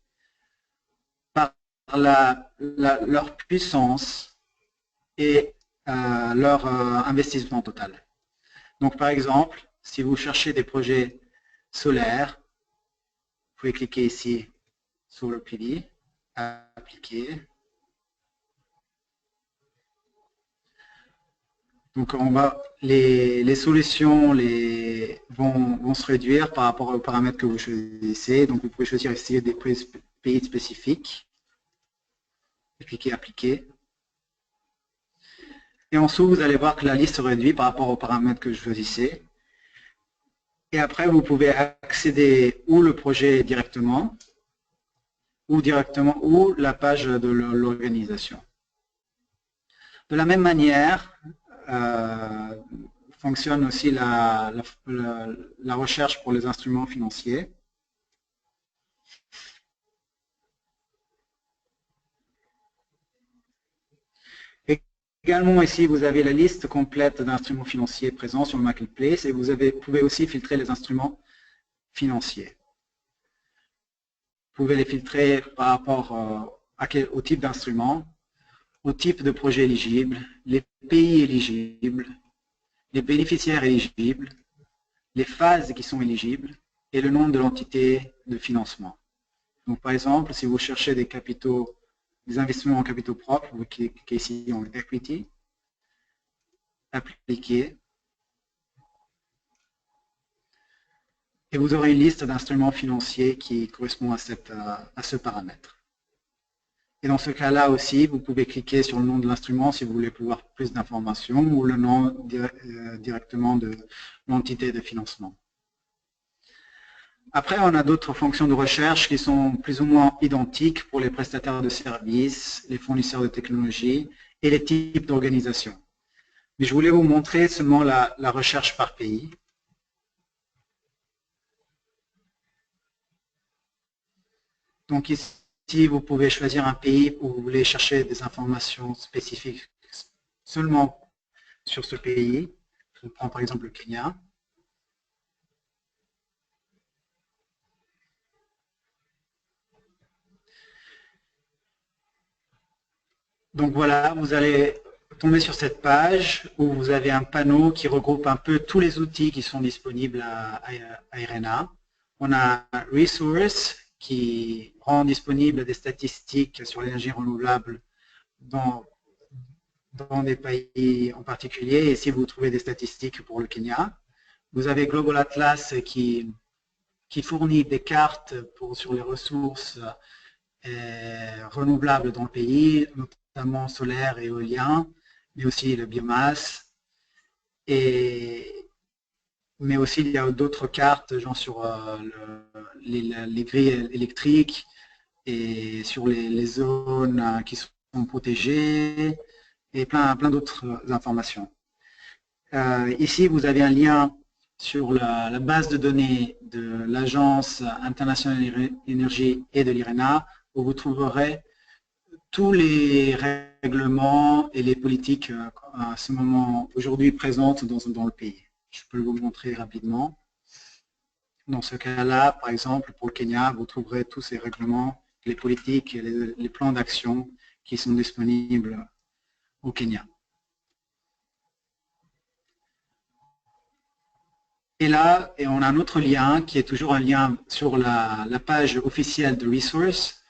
par leur puissance et leur investissement total. Donc par exemple, si vous cherchez des projets solaires, vous pouvez cliquer ici Solar PV, appliquer. Donc les solutions vont se réduire par rapport aux paramètres que vous choisissez. Donc vous pouvez choisir ici des pays spécifiques. Cliquez appliquer. Et en dessous, vous allez voir que la liste se réduit par rapport aux paramètres que je choisissais. Et après, vous pouvez accéder ou le projet directement, ou la page de l'organisation. De la même manière, fonctionne aussi la recherche pour les instruments financiers. Également ici, vous avez la liste complète d'instruments financiers présents sur le marketplace et vous pouvez aussi filtrer les instruments financiers. Vous pouvez les filtrer par rapport au type d'instrument, au type de projet éligible, les pays éligibles, les bénéficiaires éligibles, les phases qui sont éligibles et le nom de l'entité de financement. Donc par exemple, si vous cherchez des investissements en capitaux propres, vous cliquez ici en Equity, appliquer, et vous aurez une liste d'instruments financiers qui correspond à ce paramètre. Et dans ce cas-là aussi, vous pouvez cliquer sur le nom de l'instrument si vous voulez pouvoir plus d'informations ou le nom directement de l'entité de financement. Après, on a d'autres fonctions de recherche qui sont plus ou moins identiques pour les prestataires de services, les fournisseurs de technologies et les types d'organisations. Mais je voulais vous montrer seulement la recherche par pays. Donc ici, vous pouvez choisir un pays où vous voulez chercher des informations spécifiques seulement sur ce pays. Je prends par exemple le Kenya. Donc voilà, vous allez tomber sur cette page où vous avez un panneau qui regroupe un peu tous les outils qui sont disponibles à IRENA. On a Resource qui rend disponible des statistiques sur l'énergie renouvelable dans des pays en particulier. Et si vous trouvez des statistiques pour le Kenya, vous avez Global Atlas qui fournit des cartes sur les ressources renouvelables dans le pays, notamment solaire et éolien, mais aussi la biomasse. Mais aussi, il y a d'autres cartes, genre sur les grilles électriques et sur les zones qui sont protégées et plein d'autres informations. Ici, vous avez un lien sur la base de données de l'Agence internationale de l'énergie et de l'IRENA, où vous trouverez tous les règlements et les politiques à ce moment aujourd'hui présentes dans le pays. Je peux vous montrer rapidement. Dans ce cas-là, par exemple, pour le Kenya, vous trouverez tous ces règlements, les politiques et les plans d'action qui sont disponibles au Kenya. Et là, on a un autre lien qui est toujours un lien sur la page officielle de Resource,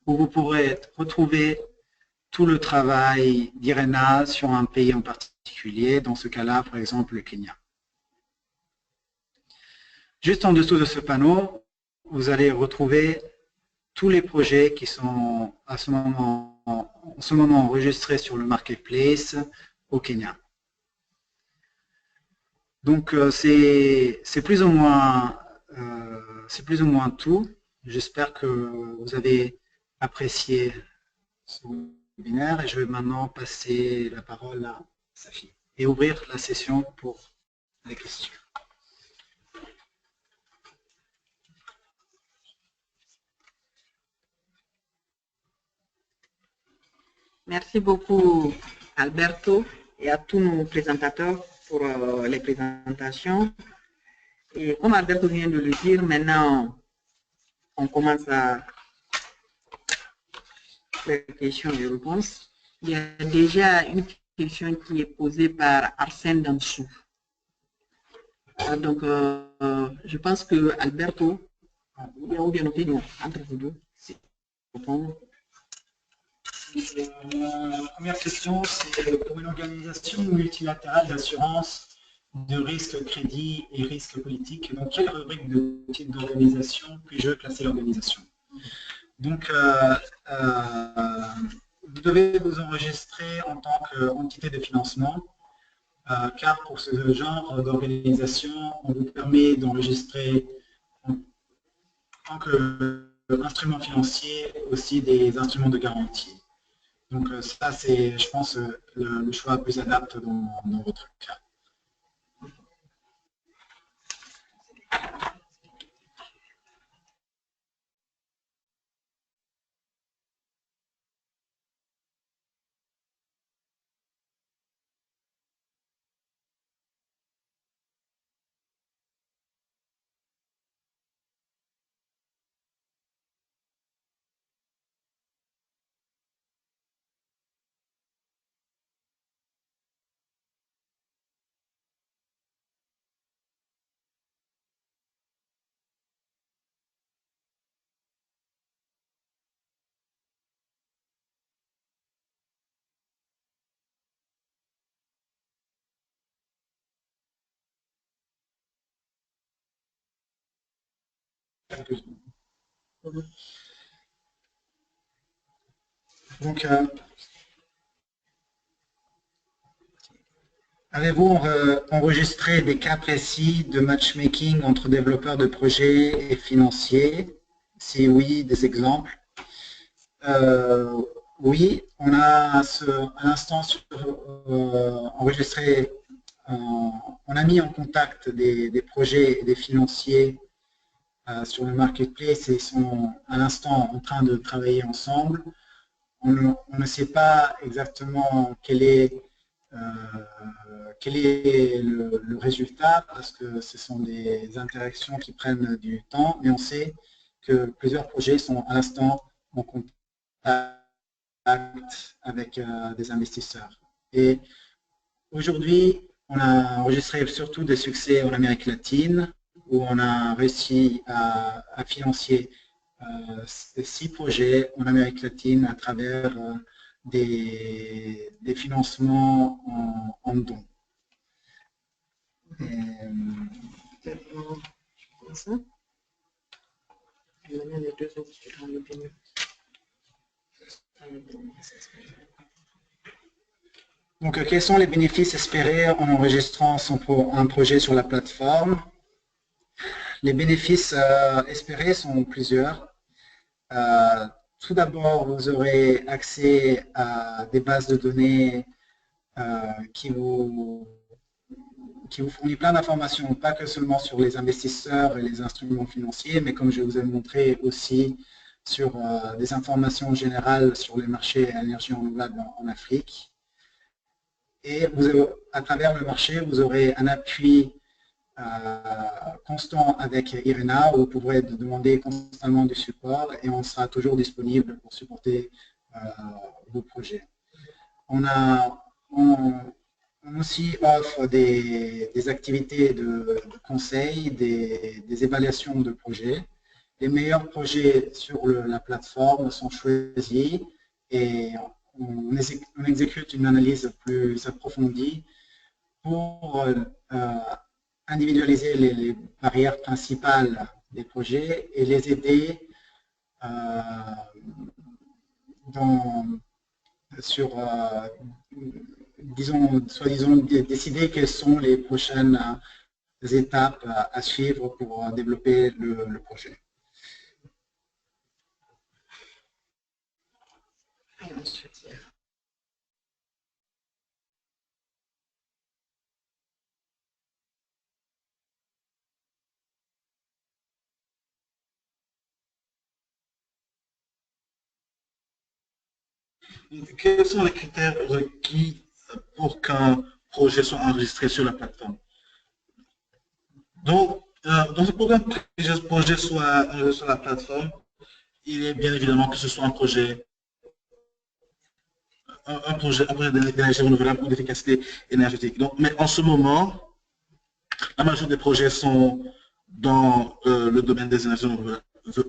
où vous pourrez retrouver tout le travail d'IRENA sur un pays en particulier, dans ce cas-là, par exemple, le Kenya. Juste en dessous de ce panneau, vous allez retrouver tous les projets qui sont en ce moment enregistrés sur le Marketplace au Kenya. Donc, c'est plus ou moins tout. J'espère que vous avez apprécié ce webinaire et je vais maintenant passer la parole à Safi et ouvrir la session pour les questions. Merci beaucoup Alberto et à tous nos présentateurs pour les présentations. Et comme Alberto vient de le dire, maintenant on commence à les questions et réponses. Il y a déjà une question qui est posée par Arsène Dansou. Donc, je pense que Alberto, il y a une opinion entre vous deux. La première question, c'est pour une organisation multilatérale d'assurance de risque crédit et risque politique. Dans quelle rubrique de type d'organisation puis-je classer l'organisation? Donc, vous devez vous enregistrer en tant qu'entité de financement, car pour ce genre d'organisation, on vous permet d'enregistrer en tant qu'instrument financier aussi des instruments de garantie. Donc ça, c'est, je pense, le choix plus adapté dans votre cas. Donc, avez-vous enregistré des cas précis de matchmaking entre développeurs de projets et financiers? Si oui, des exemples. Oui, on a à l'instant enregistré, on a mis en contact des projets et des financiers sur le marketplace et ils sont à l'instant en train de travailler ensemble. On ne sait pas exactement quel est le résultat parce que ce sont des interactions qui prennent du temps, mais on sait que plusieurs projets sont à l'instant en contact avec des investisseurs. Et aujourd'hui, on a enregistré surtout des succès en Amérique latine, où on a réussi à financer 6 projets en Amérique latine à travers des financements en dons. Donc, quels sont les bénéfices espérés en enregistrant un projet sur la plateforme? Les bénéfices espérés sont plusieurs. Tout d'abord, vous aurez accès à des bases de données qui qui vous fournit plein d'informations, pas que seulement sur les investisseurs et les instruments financiers, mais comme je vous ai montré aussi sur des informations générales sur les marchés énergie renouvelable en Afrique. Et à travers le marché, vous aurez un appui constant avec IRENA, où vous pourrez demander constamment du support et on sera toujours disponible pour supporter vos projets. On aussi offre des activités de conseil, des évaluations de projets. Les meilleurs projets sur la plateforme sont choisis et on exécute une analyse plus approfondie pour individualiser les barrières principales des projets et les aider soi-disant, décider quelles sont les prochaines étapes à suivre pour développer le projet. Quels sont les critères requis pour qu'un projet soit enregistré sur la plateforme? Donc, dans ce programme, que ce projet soit enregistré sur la plateforme, il est bien évidemment que ce soit un projet d'énergie renouvelable ou d'efficacité énergétique. Donc, mais en ce moment, la majorité des projets sont dans le domaine des énergies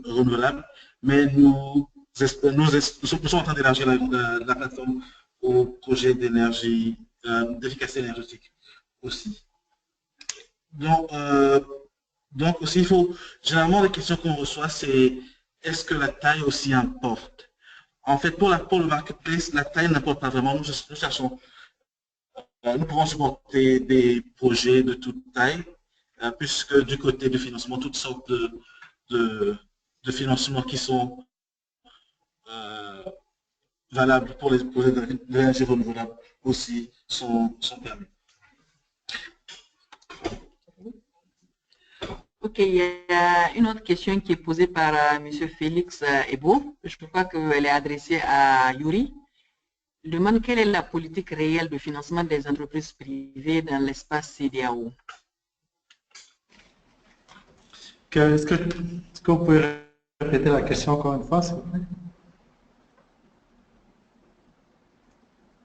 renouvelables, mais nous sommes en train d'élargir la plateforme aux projets d'énergie, d'efficacité énergétique aussi. Donc aussi, généralement, les questions qu'on reçoit, c'est est-ce que la taille aussi importe? En fait, pour le marketplace, la taille n'importe pas vraiment. Nous pouvons supporter des projets de toute taille, puisque du côté du financement, toutes sortes de financements qui sont valables pour les projets d'énergie renouvelable aussi sont permis. Ok, il y a une autre question qui est posée par M. Félix Ebo. Je crois qu'elle est adressée à Yuri. Il demande quelle est la politique réelle de financement des entreprises privées dans l'espace CEDEAO. Est-ce que vous pouvez répéter la question encore une fois, s'il vous plaît?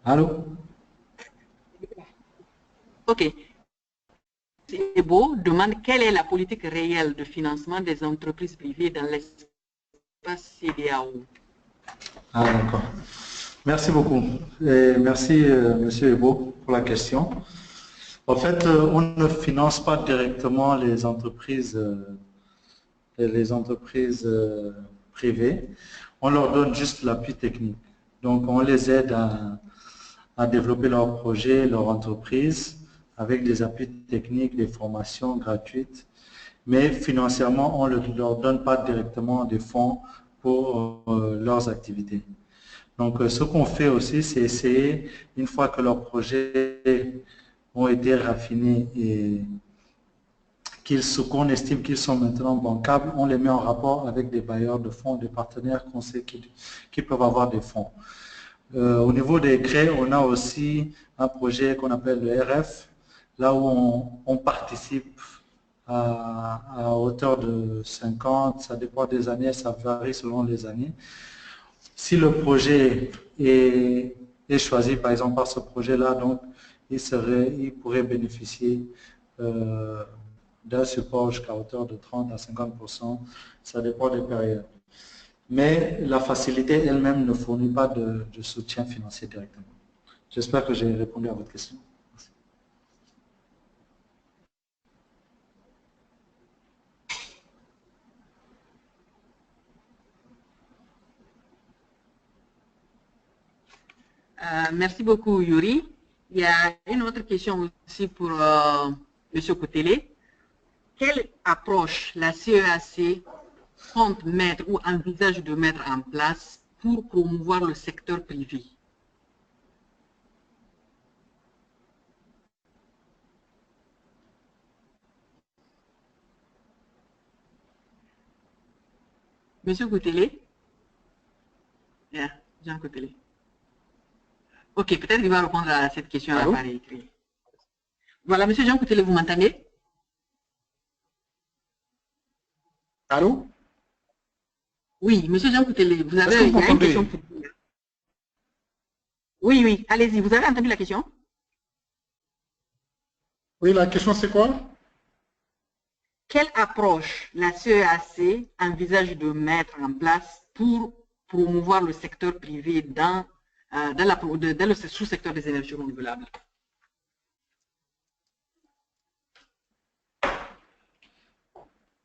Allô? Ok. Ebo demande quelle est la politique réelle de financement des entreprises privées dans l'espace CEDEAO. Ah, d'accord. Merci beaucoup. Et merci, Monsieur Ebo, pour la question. En fait, on ne finance pas directement les entreprises privées. On leur donne juste l'appui technique. Donc, on les aide à développer leurs projets, leur entreprise, avec des appuis techniques, des formations gratuites. Mais financièrement, on ne leur donne pas directement des fonds pour leurs activités. Donc, ce qu'on fait aussi, c'est essayer, une fois que leurs projets ont été raffinés et qu'on estime qu'ils sont maintenant bancables, on les met en rapport avec des bailleurs de fonds, des partenaires qu'on sait qui peuvent avoir des fonds. Au niveau des CRE, on a aussi un projet qu'on appelle le RF, là où on participe à hauteur de 50, ça dépend des années, ça varie selon les années. Si le projet est choisi, par exemple, par ce projet-là, donc il pourrait bénéficier d'un support jusqu'à hauteur de 30 à 50%, ça dépend des périodes. Mais la facilité elle-même ne fournit pas de soutien financier directement. J'espère que j'ai répondu à votre question. Merci beaucoup, Yuri. Il y a une autre question aussi pour M. Kotele. Quelle approche la CEAC compte mettre ou envisage de mettre en place pour promouvoir le secteur privé? Monsieur Koutélé? Yeah, Jean Koutélé. Ok, peut-être qu'il va répondre à cette question Allô? par écrit. Voilà, monsieur Jean Koutélé, vous m'entendez? Allô? Oui, monsieur Jean Koutélé, vous Est-ce avez que vous il y a une m'entendez? question pour vous. Oui, oui, allez-y, vous avez entendu la question? Oui, la question c'est quoi? Quelle approche la CEAC envisage de mettre en place pour promouvoir le secteur privé dans le sous-secteur des énergies renouvelables?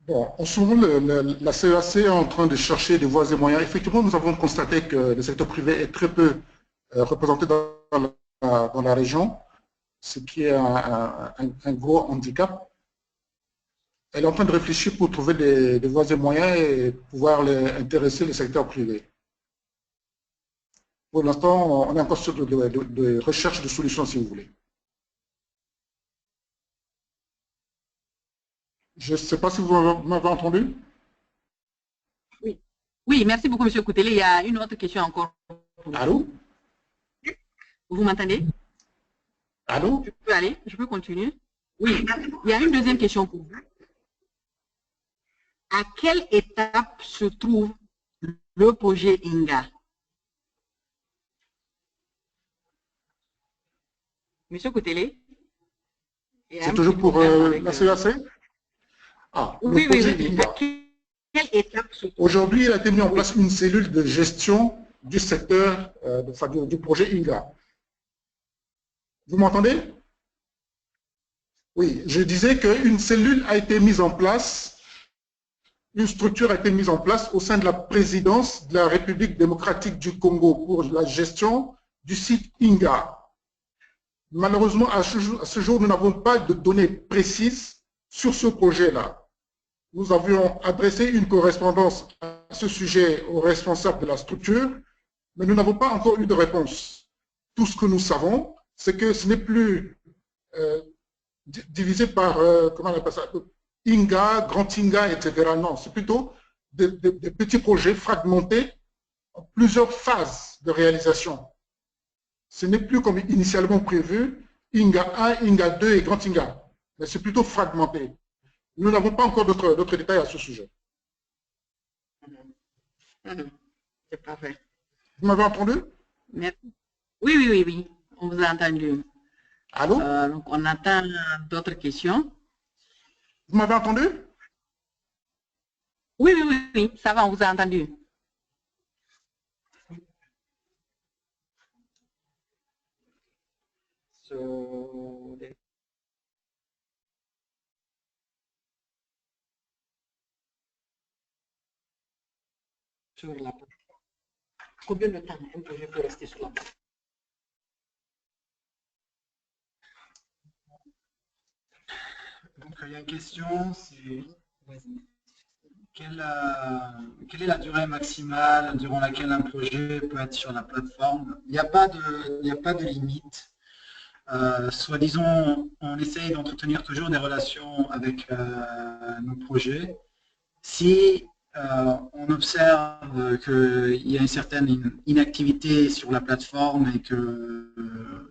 Bon, en ce moment, la CEAC est en train de chercher des voies et moyens. Effectivement, nous avons constaté que le secteur privé est très peu représenté dans la région, ce qui est un gros handicap. Elle est en train de réfléchir pour trouver des voies et moyens et pouvoir intéresser le secteur privé. Pour l'instant, on est encore sur de recherche de solutions, si vous voulez. Je ne sais pas si vous m'avez entendu. Oui. Oui, merci beaucoup, monsieur Koutélé. Il y a une autre question encore. Allô? Vous m'entendez? Allô? Je peux aller? Je peux continuer? Oui. Il y a une deuxième question pour vous. À quelle étape se trouve le projet INGA? Monsieur Koutélé? C'est toujours pour la CEAC? Ah, oui, le projet oui. INGA. À quelle étape se trouve? Aujourd'hui, il a été mis en place une cellule de gestion du secteur, du projet INGA. Vous m'entendez? Oui, je disais qu'une cellule a été mise en place, une structure a été mise en place au sein de la présidence de la République démocratique du Congo pour la gestion du site INGA. Malheureusement, à ce jour, nous n'avons pas de données précises sur ce projet-là. Nous avions adressé une correspondance à ce sujet aux responsables de la structure, mais nous n'avons pas encore eu de réponse. Tout ce que nous savons, c'est que ce n'est plus divisé par, comment on appelle ça, INGA, Grand INGA, etc. Non, c'est plutôt des petits projets fragmentés en plusieurs phases de réalisation. Ce n'est plus comme initialement prévu, INGA 1, INGA 2 et Grand INGA, mais c'est plutôt fragmenté. Nous n'avons pas encore d'autres détails à ce sujet. C'est parfait. Vous m'avez entendu? Merci. Oui. On vous a entendu. Allô? Donc, on attend d'autres questions. Vous m'avez entendu? Oui, ça va, on vous a entendu. Sur la plateforme. Combien de temps un projet peut rester sur la plateforme? Donc, il y a une question, c'est quelle est la durée maximale durant laquelle un projet peut être sur la plateforme? Il n'y a pas de limite. Soit disons, on essaye d'entretenir toujours des relations avec nos projets. Si on observe qu'il y a une certaine inactivité sur la plateforme et que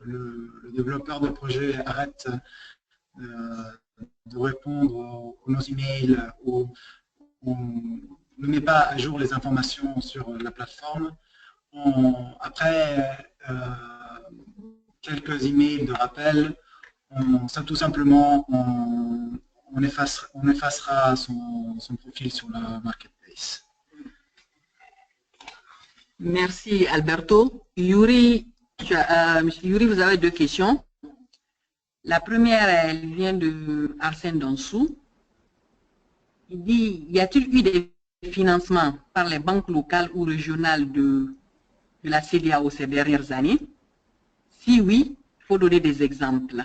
le développeur de projet arrête de répondre aux nos emails ou ne met pas à jour les informations sur la plateforme, après quelques emails de rappel, tout simplement on effacera son profil sur la marketplace. Merci Alberto. Yuri, Monsieur Yuri, vous avez deux questions. La première, elle vient de Arsène Donsou. Il dit, y a-t-il eu des financements par les banques locales ou régionales de la CEDEAO ces dernières années? Si oui, il faut donner des exemples.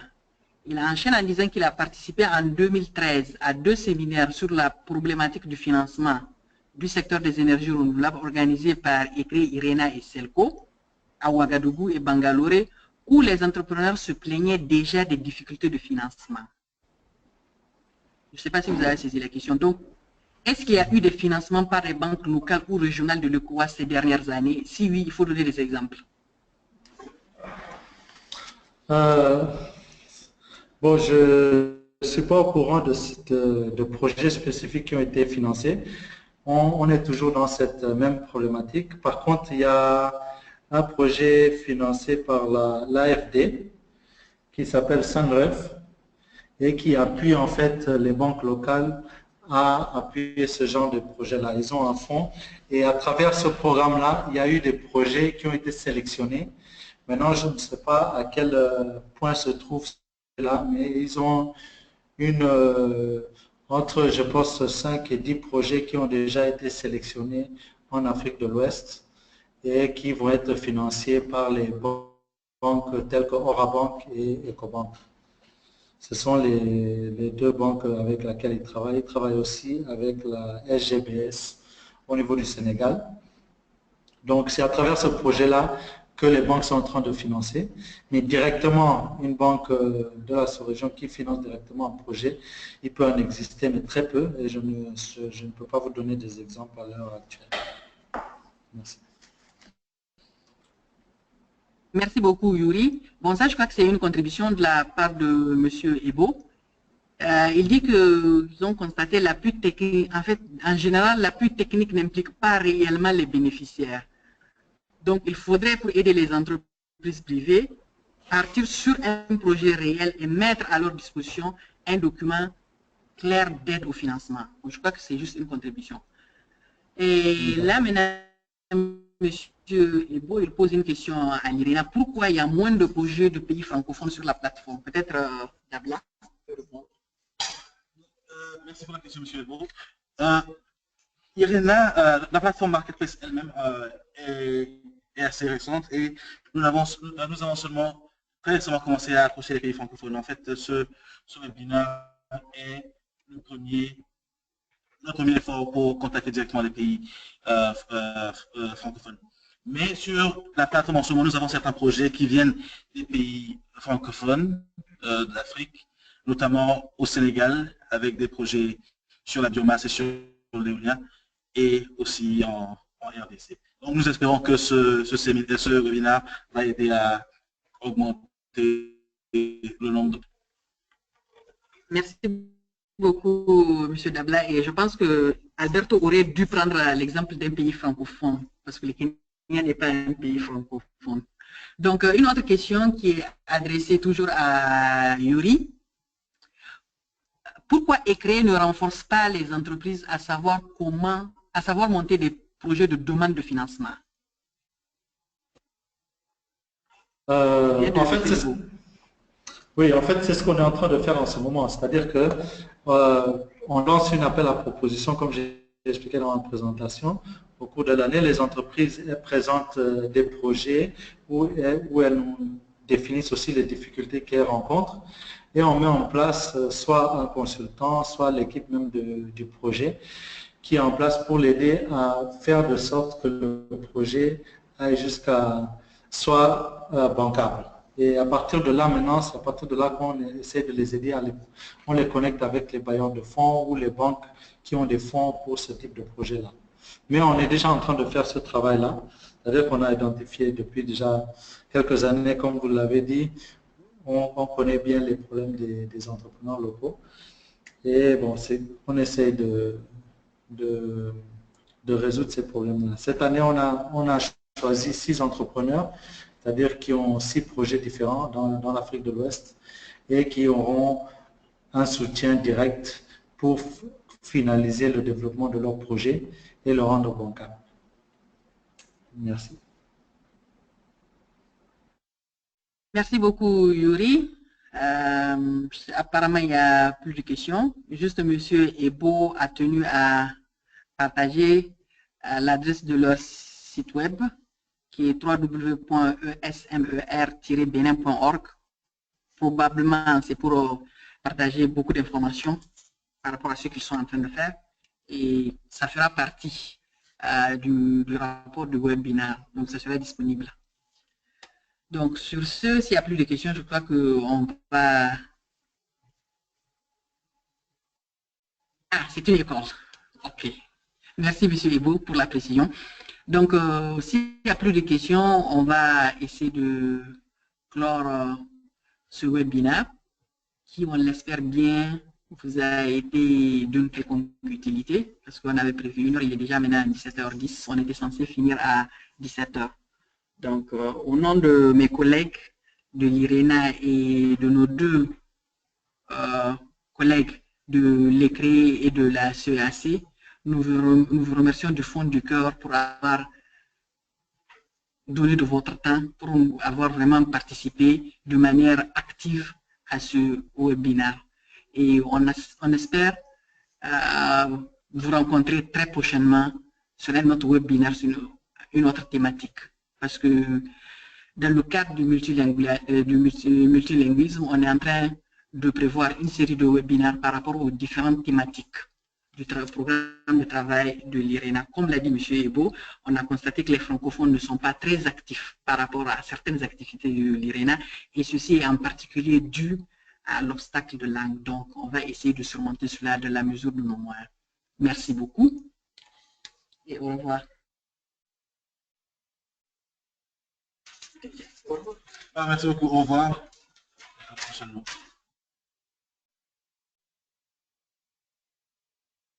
Il enchaîne en disant qu'il a participé en 2013 à 2 séminaires sur la problématique du financement du secteur des énergies renouvelables organisés par ECRE, IRENA et SELCO à Ouagadougou et Bangalore, où les entrepreneurs se plaignaient déjà des difficultés de financement. Je ne sais pas si vous avez saisi la question. Donc, est-ce qu'il y a eu des financements par les banques locales ou régionales de l'ECOWAS ces dernières années? Si oui, il faut donner des exemples. Bon, je ne suis pas au courant de projets spécifiques qui ont été financés. On est toujours dans cette même problématique. Par contre, il y a un projet financé par l'AFD qui s'appelle Sunref et qui appuie en fait les banques locales à appuyer ce genre de projet-là. Ils ont un fonds et à travers ce programme-là, il y a eu des projets qui ont été sélectionnés. Maintenant, je ne sais pas à quel point se trouve là, mais ils ont entre, je pense, 5 et 10 projets qui ont déjà été sélectionnés en Afrique de l'Ouest et qui vont être financés par les banques telles que Orabank et Ecobank. Ce sont les deux banques avec lesquelles ils travaillent. Ils travaillent aussi avec la SGBS au niveau du Sénégal. Donc, c'est à travers ce projet-là que les banques sont en train de financer. Mais directement, une banque de la sous-région qui finance directement un projet, il peut en exister, mais très peu. Et je ne peux pas vous donner des exemples à l'heure actuelle. Merci. Merci beaucoup, Yuri. Bon, ça, je crois que c'est une contribution de la part de M. Ebo. Il dit qu'ils ont constaté l'appui technique. En fait, en général, l'appui technique n'implique pas réellement les bénéficiaires. Donc, il faudrait, pour aider les entreprises privées, partir sur un projet réel et mettre à leur disposition un document clair d'aide au financement. Donc, je crois que c'est juste une contribution. Et là, maintenant, Monsieur Ebo, il pose une question à Irina. Pourquoi il y a moins de projets de pays francophones sur la plateforme? Peut-être Dabla peut répondre. Merci pour la question, Monsieur Ebo. Irina, la plateforme Marketplace elle-même est assez récente et nous avons seulement très récemment commencé à approcher les pays francophones. En fait, ce webinaire est le premier effort pour contacter directement les pays francophones. Mais sur la plateforme en ce moment, nous avons certains projets qui viennent des pays francophones d'Afrique, notamment au Sénégal, avec des projets sur la biomasse et sur l'éolien, et aussi en RDC. Donc nous espérons que ce webinaire va aider à augmenter le nombre de... Merci beaucoup, M. Dabla. Et je pense que Alberto aurait dû prendre l'exemple d'un pays francophone, parce que le Kenya n'est pas un pays francophone. Donc, une autre question qui est adressée toujours à Yuri. Pourquoi ECRE ne renforce pas les entreprises à savoir monter des projets de demande de financement? En fait, c'est ce qu'on est en train de faire en ce moment. C'est-à-dire que on lance une appel à proposition, comme j'ai expliqué dans ma présentation. Au cours de l'année, les entreprises présentent des projets où elles définissent aussi les difficultés qu'elles rencontrent. Et on met en place soit un consultant, soit l'équipe même du projet qui est en place pour l'aider à faire de sorte que le projet aille jusqu'à soit bancable. Et à partir de là, maintenant, c'est à partir de là qu'on essaie de les aider, on les connecte avec les bailleurs de fonds ou les banques qui ont des fonds pour ce type de projet-là. Mais on est déjà en train de faire ce travail-là, c'est-à-dire qu'on a identifié depuis déjà quelques années, comme vous l'avez dit, on connaît bien les problèmes des entrepreneurs locaux. Et bon, on essaie de résoudre ces problèmes-là. Cette année, on a choisi 6 entrepreneurs, c'est-à-dire qui ont 6 projets différents dans l'Afrique de l'Ouest et qui auront un soutien direct pour finaliser le développement de leur projet et le rendre bancable. Merci. Merci beaucoup, Yuri. Apparemment, il n'y a plus de questions. Juste, M. Ebo a tenu à partager l'adresse de leur site web qui est www.esmer-benin.org. Probablement, c'est pour partager beaucoup d'informations par rapport à ce qu'ils sont en train de faire. Et ça fera partie du rapport du webinaire. Donc, ça sera disponible. Donc, sur ce, s'il n'y a plus de questions, je crois qu'on va... Ah, c'est une école. Ok. Merci, M. Ebo, pour la précision. Donc, s'il n'y a plus de questions, on va essayer de clore ce webinaire qui, on l'espère bien, vous a été d'une quelconque utilité parce qu'on avait prévu 1 heure, il est déjà maintenant 17h10. On était censé finir à 17h. Donc, au nom de mes collègues de l'IRENA et de nos deux collègues de l'ECRE et de la CEAC, nous vous remercions du fond du cœur pour avoir donné de votre temps, pour avoir vraiment participé de manière active à ce webinaire. Et on espère vous rencontrer très prochainement sur un autre webinaire sur une autre thématique. Parce que dans le cadre du multilinguisme, on est en train de prévoir une série de webinaires par rapport aux différentes thématiques du programme de travail de l'IRENA. Comme l'a dit M. Ebo, on a constaté que les francophones ne sont pas très actifs par rapport à certaines activités de l'IRENA, et ceci est en particulier dû à l'obstacle de langue. Donc, on va essayer de surmonter cela de la mesure de nos moyens. Merci beaucoup et au revoir. Merci beaucoup. Au revoir. À la prochaine.